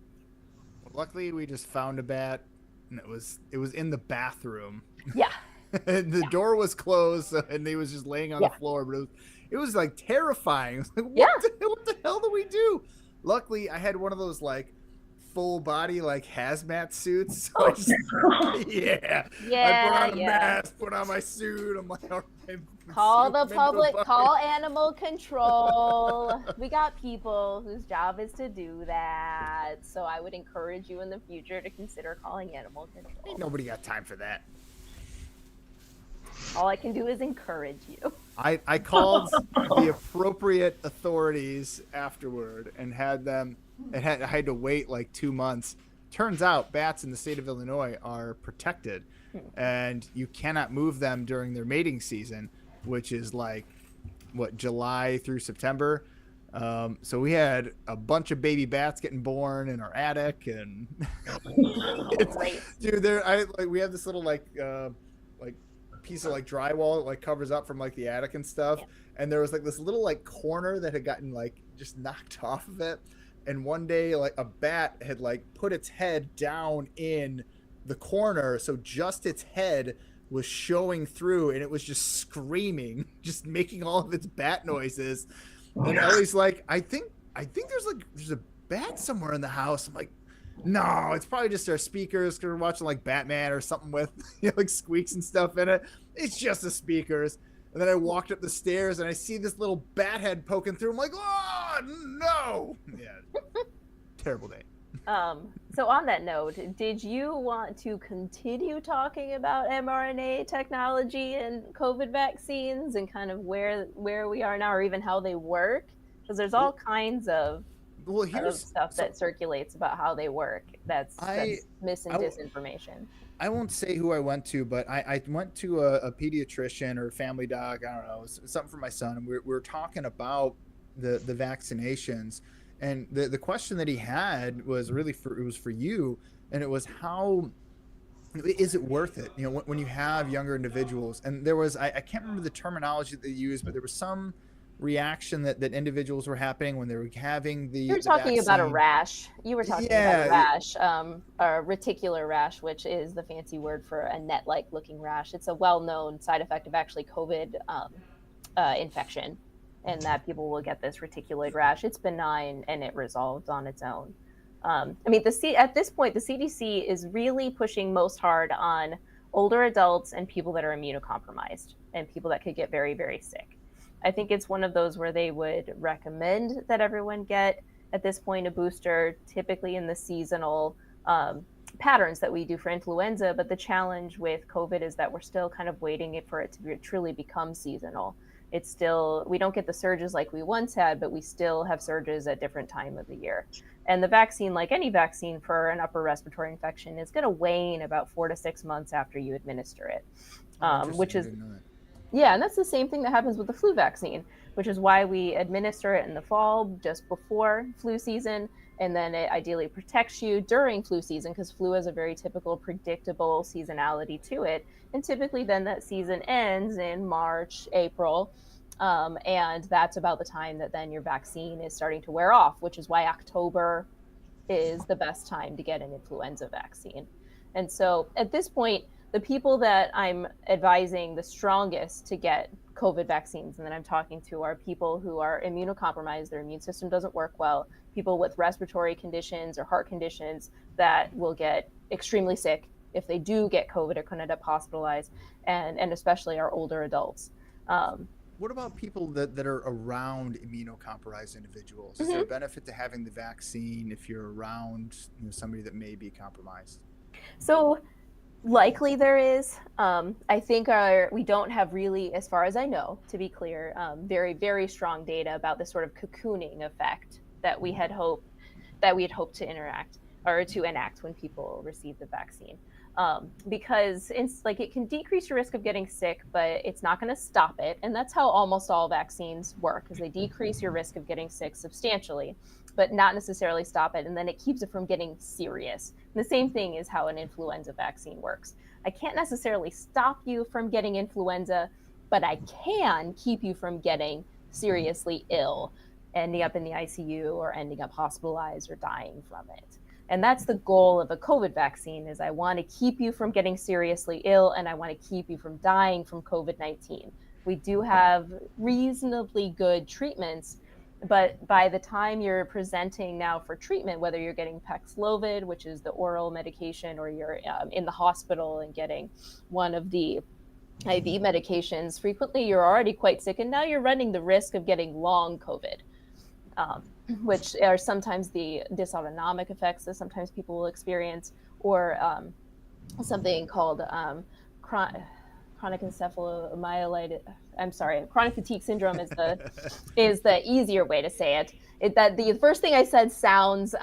Well, luckily, we just found a bat, and it was in the bathroom. Yeah. And the door was closed, and he was just laying on the floor. But it was like terrifying. It was like, what the hell do we do? Luckily, I had one of those like full body like hazmat suits. So I put on a mask, put on my suit. I'm like, all right, call the public, call animal control. We got people whose job is to do that. So I would encourage you in the future to consider calling animal control. Ain't nobody got time for that. All I can do is encourage you. I called the appropriate authorities afterward and had I had to wait like 2 months. Turns out bats in the state of Illinois are protected, and you cannot move them during their mating season, which is like July through September. So we had a bunch of baby bats getting born in our attic, and dude, we have this little like piece of like drywall that like covers up from like the attic and stuff, and there was like this little like corner that had gotten like just knocked off of it, and one day like a bat had like put its head down in the corner, so just its head was showing through, and it was just screaming, just making all of its bat noises. And Ellie's like, I think there's a bat somewhere in the house. I'm like, no, it's probably just our speakers, because we're watching like Batman or something with like squeaks and stuff in it. It's just the speakers. And then I walked up the stairs and I see this little bat head poking through. I'm like, oh no! Yeah, terrible day. So on that note, did you want to continue talking about mRNA technology and COVID vaccines and kind of where we are now, or even how they work? Because there's all kinds of stuff that circulates about how they work. That's mis and disinformation. I won't say who I went to, but I went to a pediatrician or a family doc. I don't know, something for my son. And we were talking about the vaccinations, and the question that he had was really for you, and it was, how is it worth it? You know, when you have younger individuals, and there was I can't remember the terminology that they used, but there was some reaction that individuals were having when they were having the. You were talking about a rash. You were talking about a rash, a reticular rash, which is the fancy word for a net-like looking rash. It's a well-known side effect of actually COVID infection, and that people will get this reticuloid rash. It's benign and it resolves on its own. I mean, at this point, the CDC is really pushing most hard on older adults and people that are immunocompromised and people that could get very, very sick. I think it's one of those where they would recommend that everyone get, at this point, a booster, typically in the seasonal patterns that we do for influenza, but the challenge with COVID is that we're still kind of waiting for it to truly become seasonal. It's still, we don't get the surges like we once had, but we still have surges at different time of the year. And the vaccine, like any vaccine for an upper respiratory infection, is going to wane about 4 to 6 months after you administer it, which is, yeah, and that's the same thing that happens with the flu vaccine, which is why we administer it in the fall, just before flu season, and then it ideally protects you during flu season, because flu has a very typical, predictable seasonality to it. And typically then that season ends in March, April, and that's about the time that then your vaccine is starting to wear off, which is why October is the best time to get an influenza vaccine. And so at this point, the people that I'm advising the strongest to get COVID vaccines and that I'm talking to are people who are immunocompromised, their immune system doesn't work well, people with respiratory conditions or heart conditions that will get extremely sick if they do get COVID or could end up hospitalized, and especially our older adults. What about people that are around immunocompromised individuals? Is there a benefit to having the vaccine if you're around somebody that may be compromised? So likely there is. I think we don't have really, as far as I know, to be clear, very, very strong data about the sort of cocooning effect that we had hoped to enact when people receive the vaccine. Because it can decrease your risk of getting sick, but it's not going to stop it. And that's how almost all vaccines work, is they decrease your risk of getting sick substantially, but not necessarily stop it. And then it keeps it from getting serious. And the same thing is how an influenza vaccine works. I can't necessarily stop you from getting influenza, but I can keep you from getting seriously ill, ending up in the ICU or ending up hospitalized or dying from it. And that's the goal of a COVID vaccine, is I want to keep you from getting seriously ill, and I want to keep you from dying from COVID-19. We do have reasonably good treatments, but by the time you're presenting now for treatment, whether you're getting Paxlovid, which is the oral medication, or you're in the hospital and getting one of the IV medications, frequently you're already quite sick, and now you're running the risk of getting long COVID. Which are sometimes the dysautonomic effects that sometimes people will experience, or something called chronic encephalomyelitis. I'm sorry, chronic fatigue syndrome is the easier way to say it. The first thing I said sounds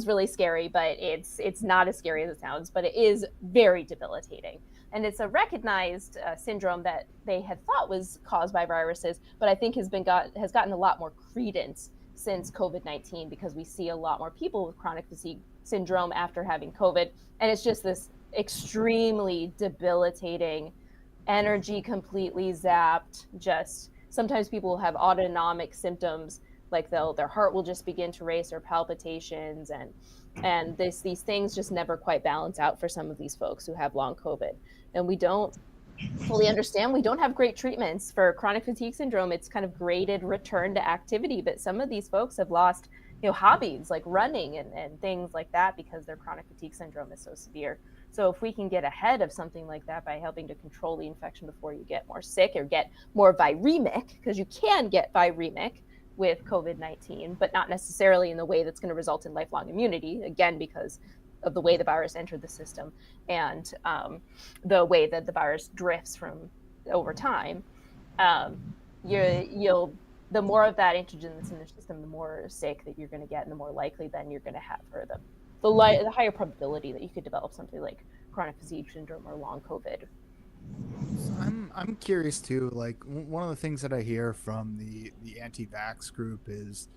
really scary, but it's not as scary as it sounds. But it is very debilitating. And it's a recognized syndrome that they had thought was caused by viruses, but I think has gotten a lot more credence since COVID-19, because we see a lot more people with chronic fatigue syndrome after having COVID. And it's just this extremely debilitating, energy completely zapped. Just sometimes people will have autonomic symptoms, like their heart will just begin to race, or palpitations, and these things just never quite balance out for some of these folks who have long COVID. And we don't fully understand. We don't have great treatments for chronic fatigue syndrome. It's kind of graded return to activity, but some of these folks have lost, hobbies like running and things like that, because their chronic fatigue syndrome is so severe. So if we can get ahead of something like that by helping to control the infection before you get more sick or get more viremic, because you can get viremic with COVID-19, but not necessarily in the way that's going to result in lifelong immunity, again, because of the way the virus entered the system and the way that the virus drifts from over time. The more of that antigen that's in the system, the more sick that you're going to get, and the more likely then you're going to have for the higher probability that you could develop something like chronic fatigue syndrome or long COVID. So I'm curious too. Like, one of the things that I hear from the anti-vax group is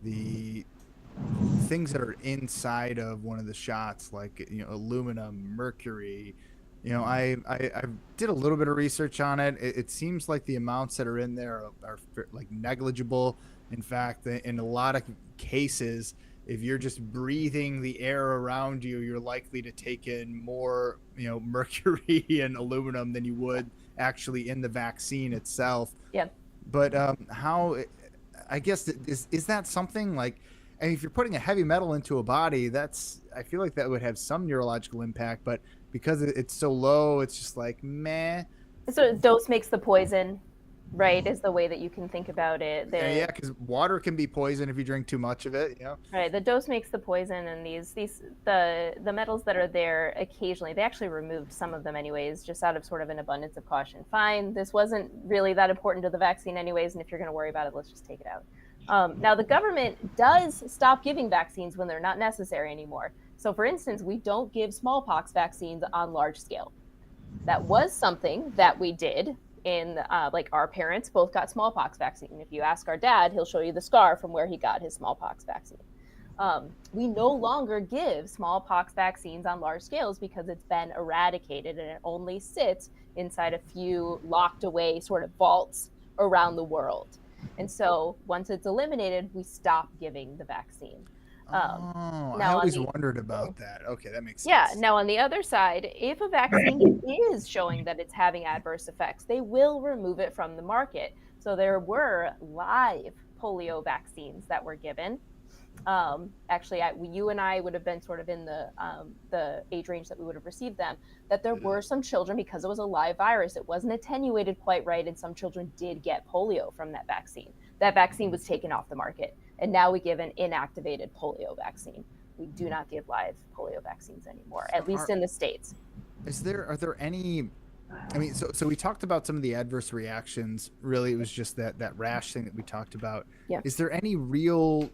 the things that are inside of one of the shots, like aluminum, mercury. I did a little bit of research on it. It seems like the amounts that are in there are like negligible. In fact, in a lot of cases, if you're just breathing the air around you, you're likely to take in more, mercury and aluminum than you would actually in the vaccine itself. Yeah. But I guess, is that something like, and if you're putting a heavy metal into a body, I feel like that would have some neurological impact, but because it's so low, it's just like, meh. So dose makes the poison. right, is the way that you can think about it. Yeah, because water can be poison if you drink too much of it, Right, the dose makes the poison, and the metals that are there occasionally, they actually removed some of them anyways, just out of sort of an abundance of caution. Fine, this wasn't really that important to the vaccine anyways, and if you're going to worry about it, let's just take it out. Now, the government does stop giving vaccines when they're not necessary anymore. So, for instance, we don't give smallpox vaccines on large scale. That was something that we did in like our parents both got smallpox vaccine. If you ask our dad, he'll show you the scar from where he got his smallpox vaccine. We no longer give smallpox vaccines on large scales because it's been eradicated, and it only sits inside a few locked away sort of vaults around the world. And so once it's eliminated, we stop giving the vaccine. I always wondered about that. Okay, that makes sense. Yeah. Now, on the other side, if a vaccine is showing that it's having adverse effects, they will remove it from the market. So there were live polio vaccines that were given. Actually, you and I would have been sort of in the age range that we would have received them, that there were some children, because it was a live virus, it wasn't attenuated quite right, and some children did get polio from that vaccine. That vaccine was taken off the market, and now we give an inactivated polio vaccine. We do not give live polio vaccines anymore, at least in the States. Are there any, I mean, so we talked about some of the adverse reactions. Really, it was just that rash thing that we talked about. Yeah. Is there any real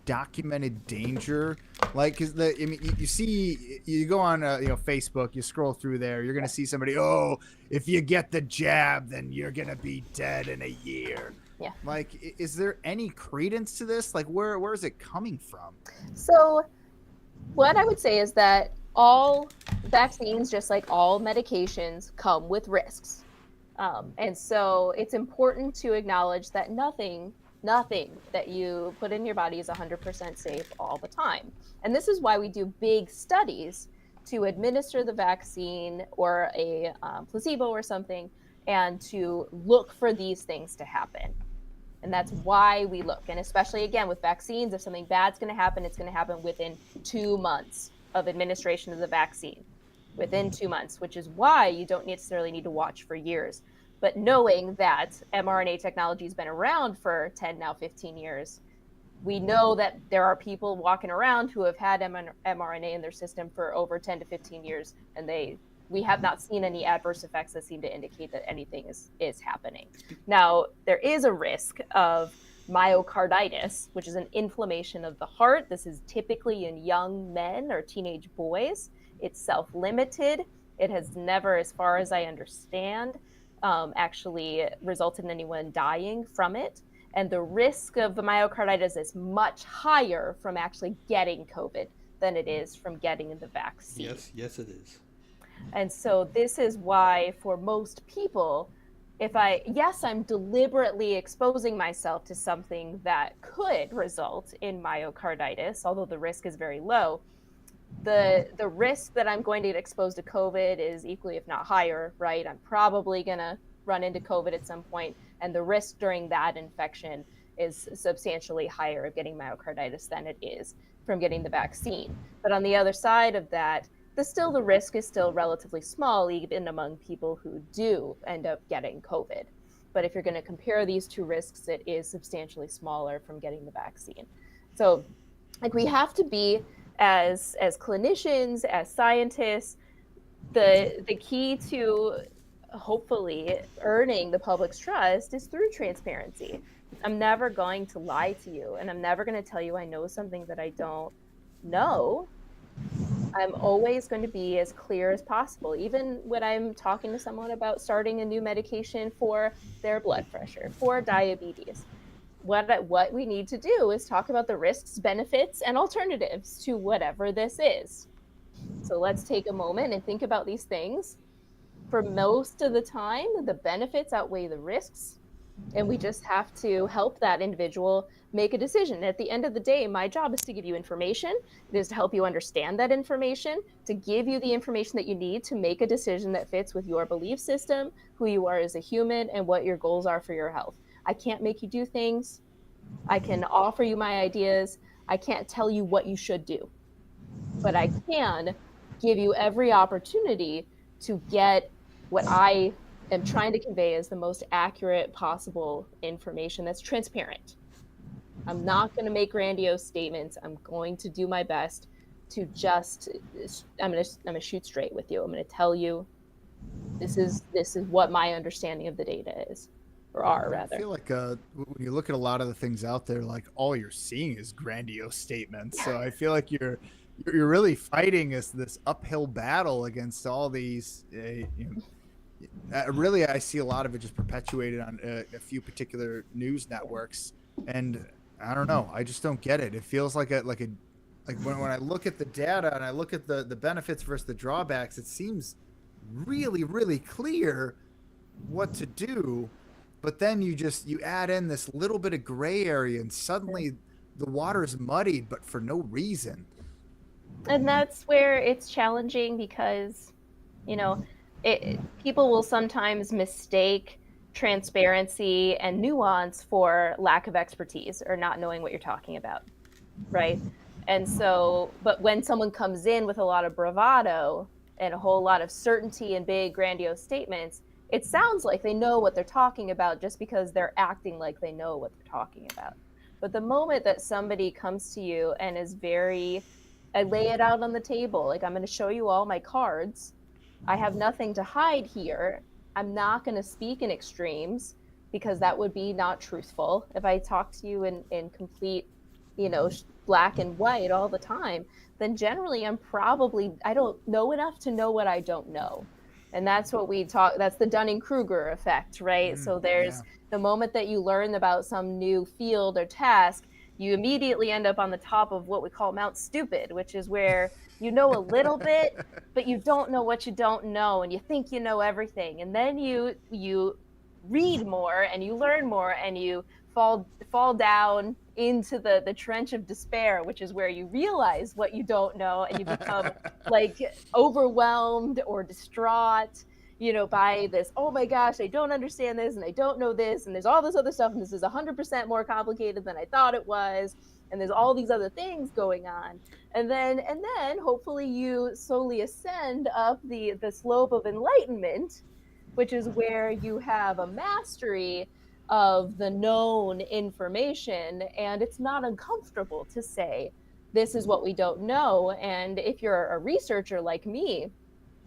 documented danger? Like, you see, you go on Facebook, you scroll through there, you're gonna see somebody, if you get the jab, then you're gonna be dead in a year. Yeah. Like, is there any credence to this? Like, where is it coming from? So what I would say is that all vaccines, just like all medications, come with risks. And so it's important to acknowledge that nothing that you put in your body is 100% safe all the time. And this is why we do big studies to administer the vaccine or a placebo or something, and to look for these things to happen. And that's why we look. And especially, again, with vaccines, if something bad's going to happen, it's going to happen within 2 months of administration of the vaccine. Within 2 months, which is why you don't necessarily need to watch for years. But knowing that mRNA technology has been around for 10, now 15 years, we know that there are people walking around who have had mRNA in their system for over 10 to 15 years, and we have not seen any adverse effects that seem to indicate that anything is happening. Now, there is a risk of myocarditis, which is an inflammation of the heart. This is typically in young men or teenage boys. It's self-limited. It has never, as far as I understand, actually resulted in anyone dying from it. And the risk of the myocarditis is much higher from actually getting COVID than it is from getting the vaccine. Yes, it is. And so this is why, for most people, I'm deliberately exposing myself to something that could result in myocarditis, although the risk is very low. The risk that I'm going to get exposed to COVID is equally, if not higher, right? I'm probably going to run into COVID at some point, and the risk during that infection is substantially higher of getting myocarditis than it is from getting the vaccine. But on the other side of that, the risk is still relatively small, even among people who do end up getting COVID. But if you're going to compare these two risks, it is substantially smaller from getting the vaccine. So, like, we have to be, as clinicians, as scientists, the key to hopefully earning the public's trust is through transparency. I'm never going to lie to you, and I'm never going to tell you I know something that I don't know. I'm always going to be as clear as possible, even when I'm talking to someone about starting a new medication for their blood pressure, for diabetes. What we need to do is talk about the risks, benefits, and alternatives to whatever this is. So let's take a moment and think about these things. For most of the time, the benefits outweigh the risks, and we just have to help that individual make a decision. At the end of the day, my job is to give you information. It is to help you understand that information, to give you the information that you need to make a decision that fits with your belief system, who you are as a human, and what your goals are for your health. I can't make you do things. I can offer you my ideas. I can't tell you what you should do. But I can give you every opportunity to get what I am trying to convey is the most accurate possible information that's transparent. I'm not going to make grandiose statements. I'm going to do my best to just, I'm going to shoot straight with you. I'm going to tell you this is what my understanding of the data is, or are rather. I feel like when you look at a lot of the things out there, like all you're seeing is grandiose statements. So I feel like you're really fighting this uphill battle against all these. Really, I see a lot of it just perpetuated on a few particular news networks, and I don't know. I just don't get it. It feels like when I look at the data and I look at the benefits versus the drawbacks, it seems really, really clear what to do. But then you add in this little bit of gray area, and suddenly the water's muddied, but for no reason. And that's where it's challenging because, people will sometimes mistake transparency and nuance for lack of expertise or not knowing what you're talking about, right? And so, but when someone comes in with a lot of bravado and a whole lot of certainty and big grandiose statements, it sounds like they know what they're talking about just because they're acting like they know what they're talking about. But the moment that somebody comes to you and is I lay it out on the table, like, I'm going to show you all my cards. I have nothing to hide here. I'm not going to speak in extremes because that would be not truthful. If I talk to you in complete, black and white all the time, then generally I don't know enough to know what I don't know. And that's what that's the Dunning-Kruger effect, right? So there's the moment that you learn about some new field or task, you immediately end up on the top of what we call Mount Stupid, which is where you know a little bit, but you don't know what you don't know, and you think you know everything. And then you read more and you learn more and you fall down into the trench of despair, which is where you realize what you don't know and you become like overwhelmed or distraught, by this, oh my gosh, I don't understand this and I don't know this and there's all this other stuff and this is 100% more complicated than I thought it was and there's all these other things going on. And then hopefully you slowly ascend up the slope of enlightenment, which is where you have a mastery of the known information, and it's not uncomfortable to say, this is what we don't know. And if you're a researcher like me,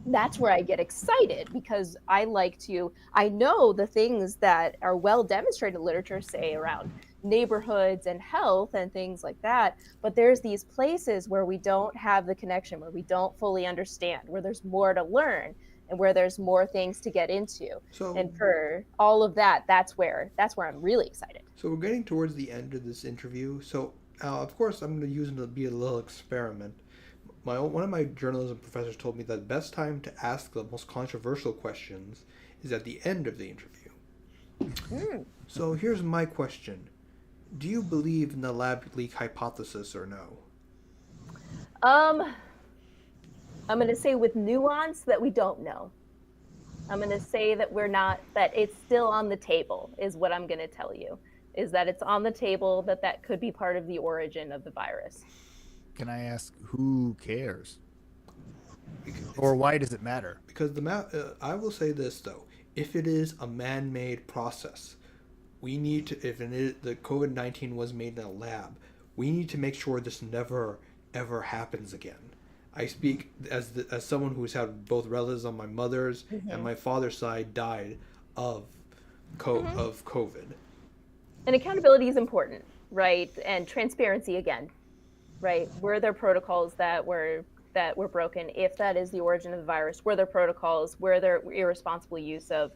that's where I get excited because I know the things that are well demonstrated in literature, say around neighborhoods and health and things like that. But there's these places where we don't have the connection, where we don't fully understand, where there's more to learn and where there's more things to get into. And for all of that, that's where I'm really excited. So we're getting towards the end of this interview. So of course, I'm going to use it to be a little experiment. One of my journalism professors told me that the best time to ask the most controversial questions is at the end of the interview. So here's my question. Do you believe in the lab leak hypothesis or no? I'm going to say with nuance that we don't know. I'm going to say that that it's still on the table is what I'm going to tell you, is that it's on the table, that could be part of the origin of the virus. Can I ask who cares? Or why does it matter? Because I will say this though, if it is a man-made process, we need to, the COVID-19 was made in a lab, we need to make sure this never ever happens again. I speak as someone who's had both relatives on my mother's and my father's side died of COVID. And accountability is important, right? And transparency again, right? Were there protocols that were broken? If that is the origin of the virus, were there protocols? Were there irresponsible use of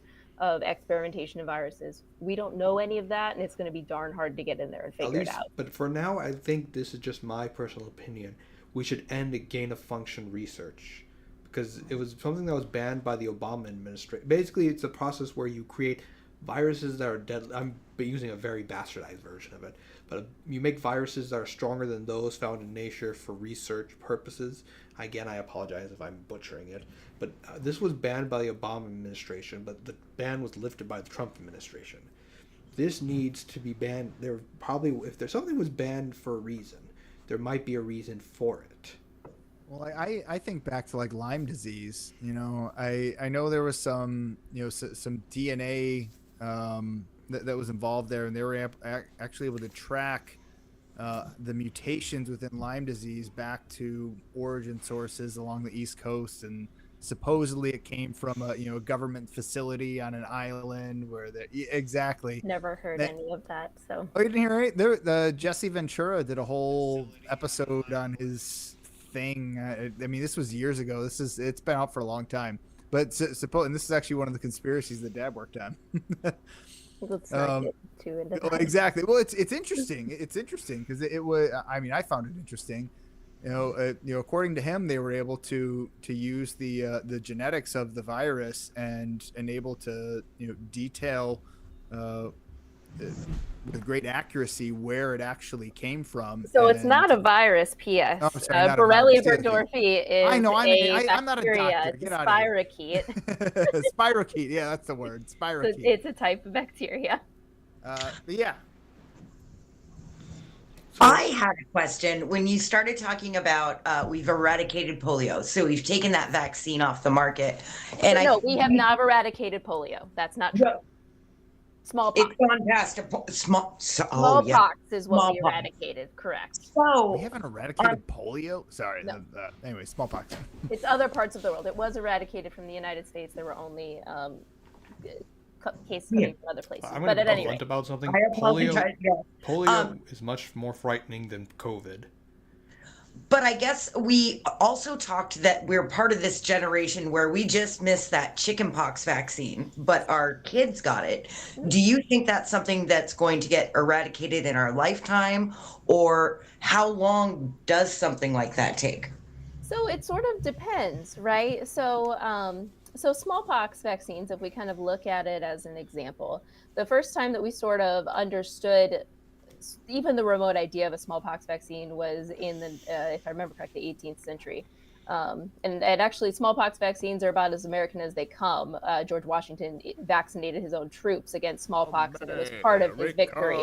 experimentation of viruses? We don't know any of that, and it's going to be darn hard to get in there and figure it out. But for now, I think this is just my personal opinion. We should end gain-of-function research because it was something that was banned by the Obama administration. Basically, it's a process where you create viruses that are deadly. I'm using a very bastardized version of it, but you make viruses that are stronger than those found in nature for research purposes. Again, I apologize if I'm butchering it, but this was banned by the Obama administration, but the ban was lifted by the Trump administration. This needs to be banned. If there's something was banned for a reason, there might be a reason for it. Well, I think back to like Lyme disease. I know there was some some DNA that was involved there, and they were actually able to track the mutations within Lyme disease back to origin sources along the East Coast, and supposedly it came from a government facility on an island where exactly. Never heard any of that. So you didn't hear it? There, Jesse Ventura did a whole episode on his thing. I mean, this was years ago. It's been out for a long time. But and this is actually one of the conspiracies that Dad worked on. Let's not get too into that. Exactly. Well, it's interesting. It's interesting because it was. I mean, I found it interesting. According to him, they were able to use the genetics of the virus and able to detail with great accuracy where it actually came from. So it's not a virus, P.S. Oh, sorry, Borrelia burgdorferi is I'm not a bacteria. doctor. Get out of here. Spirochete. Spirochete, yeah, that's the word. Spirochete. So it's a type of bacteria. But yeah. I had a question when you started talking about we've eradicated polio, so we've taken that vaccine off the market, and we have not eradicated polio. That's not true. Smallpox. It's gone past smallpox is what we eradicated. Correct. So we haven't eradicated polio. Sorry. No. Anyway, smallpox. It's other parts of the world. It was eradicated from the United States. There were only cases coming from other places. I'm going to be blunt about something. Polio is much more frightening than COVID. But I guess we also talked that we're part of this generation where we just missed that chickenpox vaccine, but our kids got it. Do you think that's something that's going to get eradicated in our lifetime, or how long does something like that take? So it sort of depends, right? So smallpox vaccines, if we kind of look at it as an example, the first time that we sort of understood even the remote idea of a smallpox vaccine was in the, if I remember correctly, 18th century. And actually, smallpox vaccines are about as American as they come. George Washington vaccinated his own troops against smallpox, and it was part of his victory.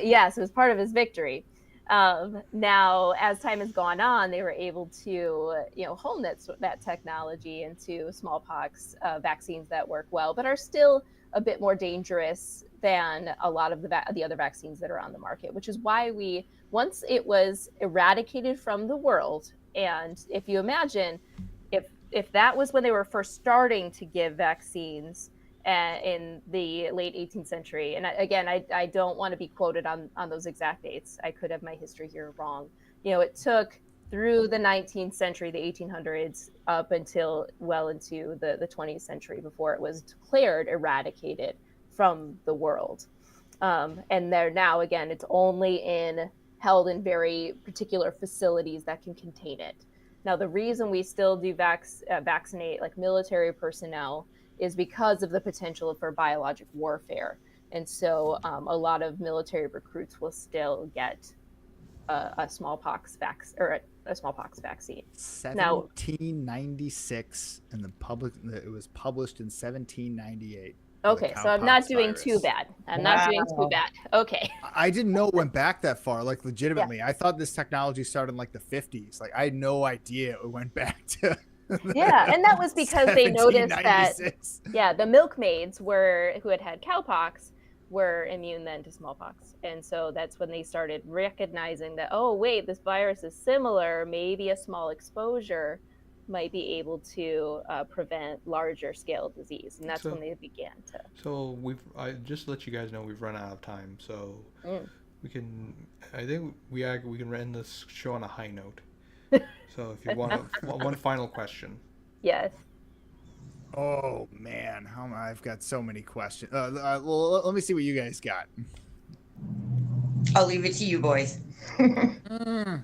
Yes, it was part of his victory. Now, as time has gone on, they were able to, hone that technology into smallpox vaccines that work well, but are still a bit more dangerous than a lot of the other vaccines that are on the market, which is why once it was eradicated from the world, and if you imagine, if that was when they were first starting to give vaccines in the late 18th century, and I don't want to be quoted on those exact dates. I could have my history here wrong. It took through the 19th century, the 1800s, up until well into the 20th century before it was declared eradicated from the world. And there now, again, it's only held in very particular facilities that can contain it. Now, the reason we still do vaccinate like military personnel is because of the potential for biologic warfare. And so a lot of military recruits will still get a smallpox vaccine. 1796, and it was published in 1798. Okay, so I'm not doing too bad. Not doing too bad. Okay. I didn't know it went back that far, like legitimately. Yeah. I thought this technology started in like the 50s. Like I had no idea it went back to Yeah, and that was because they noticed that the milkmaids who had cowpox were immune then to smallpox. And so that's when they started recognizing that, oh, wait, this virus is similar. Maybe a small exposure might be able to prevent larger scale disease. And that's when they began to. So just to let you guys know, we've run out of time. So I think we can end this show on a high note. So if you want one final question. Yes. Oh man, I've got so many questions. Well, let me see what you guys got. I'll leave it to you, boys. Do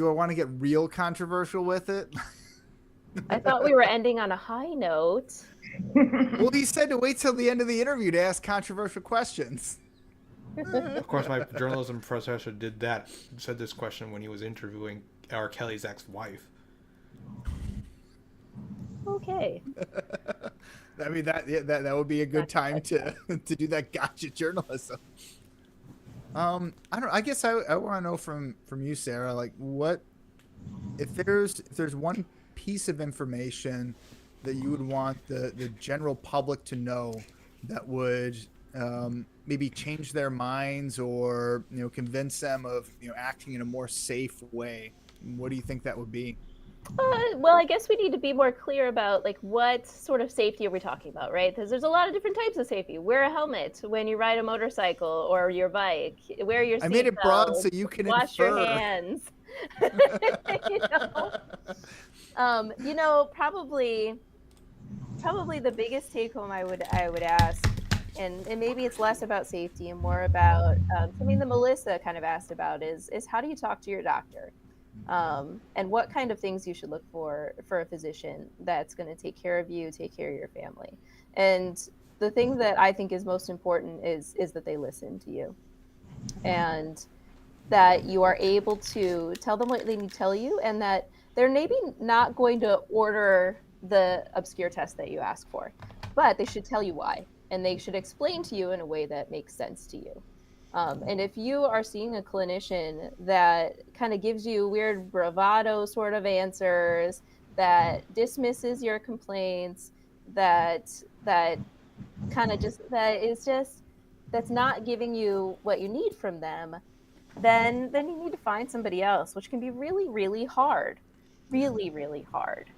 I want to get real controversial with it? I thought we were ending on a high note. Well, he said to wait till the end of the interview to ask controversial questions. Of course, my journalism professor said this question when he was interviewing R. Kelly's ex-wife. Okay. I mean, that would be a good time to do that gotcha journalism. I don't. I guess I want to know from you, Sarah. Like, what if there's one piece of information that you would want the general public to know that would maybe change their minds or convince them of acting in a more safe way? What do you think that would be? Well, I guess we need to be more clear about like what sort of safety are we talking about, right? Because there's a lot of different types of safety. Wear a helmet when you ride a motorcycle or your bike. Wear your seatbelt. I made it broad so you can wash infer. your hands. Probably the biggest take home I would ask, and maybe it's less about safety and more about something that Melissa kind of asked about is how do you talk to your doctor? And what kind of things you should look for a physician that's going to take care of you, take care of your family. And the thing that I think is most important is that they listen to you, and that you are able to tell them what they need to tell you, and that they're maybe not going to order the obscure test that you ask for, but they should tell you why, and they should explain to you in a way that makes sense to you. And if you are seeing a clinician that kind of gives you weird bravado sort of answers, that dismisses your complaints, that kind of just that's not giving you what you need from them, then you need to find somebody else, which can be really, really hard, really, really hard.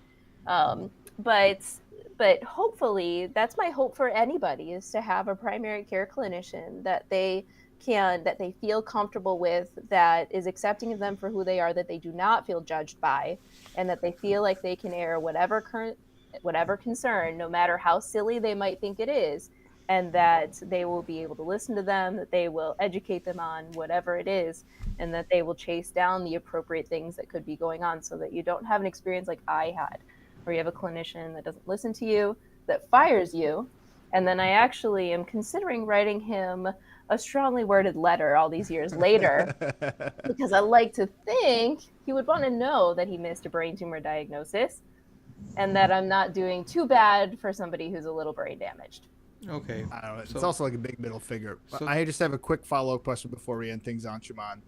But hopefully, that's my hope for anybody, is to have a primary care clinician that they feel comfortable with, that is accepting of them for who they are, that they do not feel judged by, and that they feel like they can air whatever concern, no matter how silly they might think it is, and that they will be able to listen to them, that they will educate them on whatever it is, and that they will chase down the appropriate things that could be going on, so that you don't have an experience like I had, where you have a clinician that doesn't listen to you, that fires you, and then I actually am considering writing him a strongly worded letter all these years later, because I like to think he would want to know that he missed a brain tumor diagnosis, and that I'm not doing too bad for somebody who's a little brain damaged. Okay. I don't know. It's also like a big middle figure. I just have a quick follow-up question before we end things on Shimon.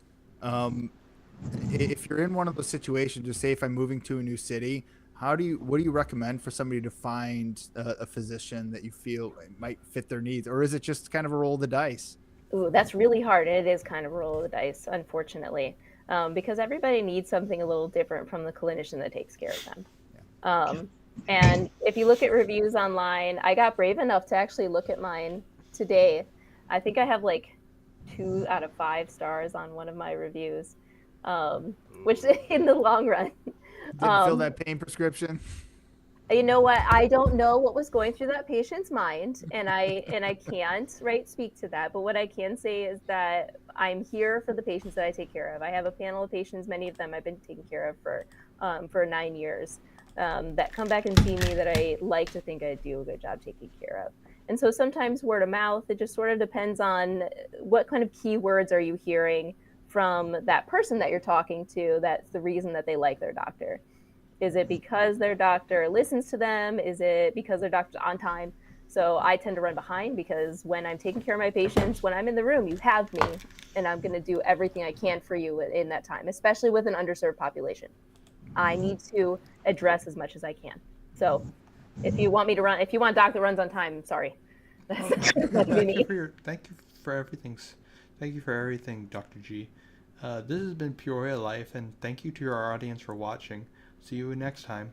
If you're in one of those situations, just say if I'm moving to a new city, what do you recommend for somebody to find a physician that you feel might fit their needs? Or is it just kind of a roll of the dice? Ooh, that's really hard. It is kind of a roll of the dice, unfortunately, because everybody needs something a little different from the clinician that takes care of them. Yeah. And if you look at reviews online, I got brave enough to actually look at mine today. I think I have like 2 out of 5 stars on one of my reviews, which in the long run. Didn't fill that pain prescription. You know what? I don't know what was going through that patient's mind, and I can't speak to that. But what I can say is that I'm here for the patients that I take care of. I have a panel of patients, many of them I've been taking care of for 9 years, that come back and see me, that I like to think I do a good job taking care of. And so sometimes word of mouth, it just sort of depends on what kind of keywords are you hearing from that person that you're talking to that's the reason that they like their doctor. Is it because their doctor listens to them? Is it because their doctor's on time? So I tend to run behind, because when I'm taking care of my patients, when I'm in the room, you have me, and I'm going to do everything I can for you in that time, especially with an underserved population. I need to address as much as I can. So if you want me to run, if you want a doc that runs on time, sorry. Thank you for everything, Dr. G. This has been Peoria Life, and thank you to our audience for watching. See you next time.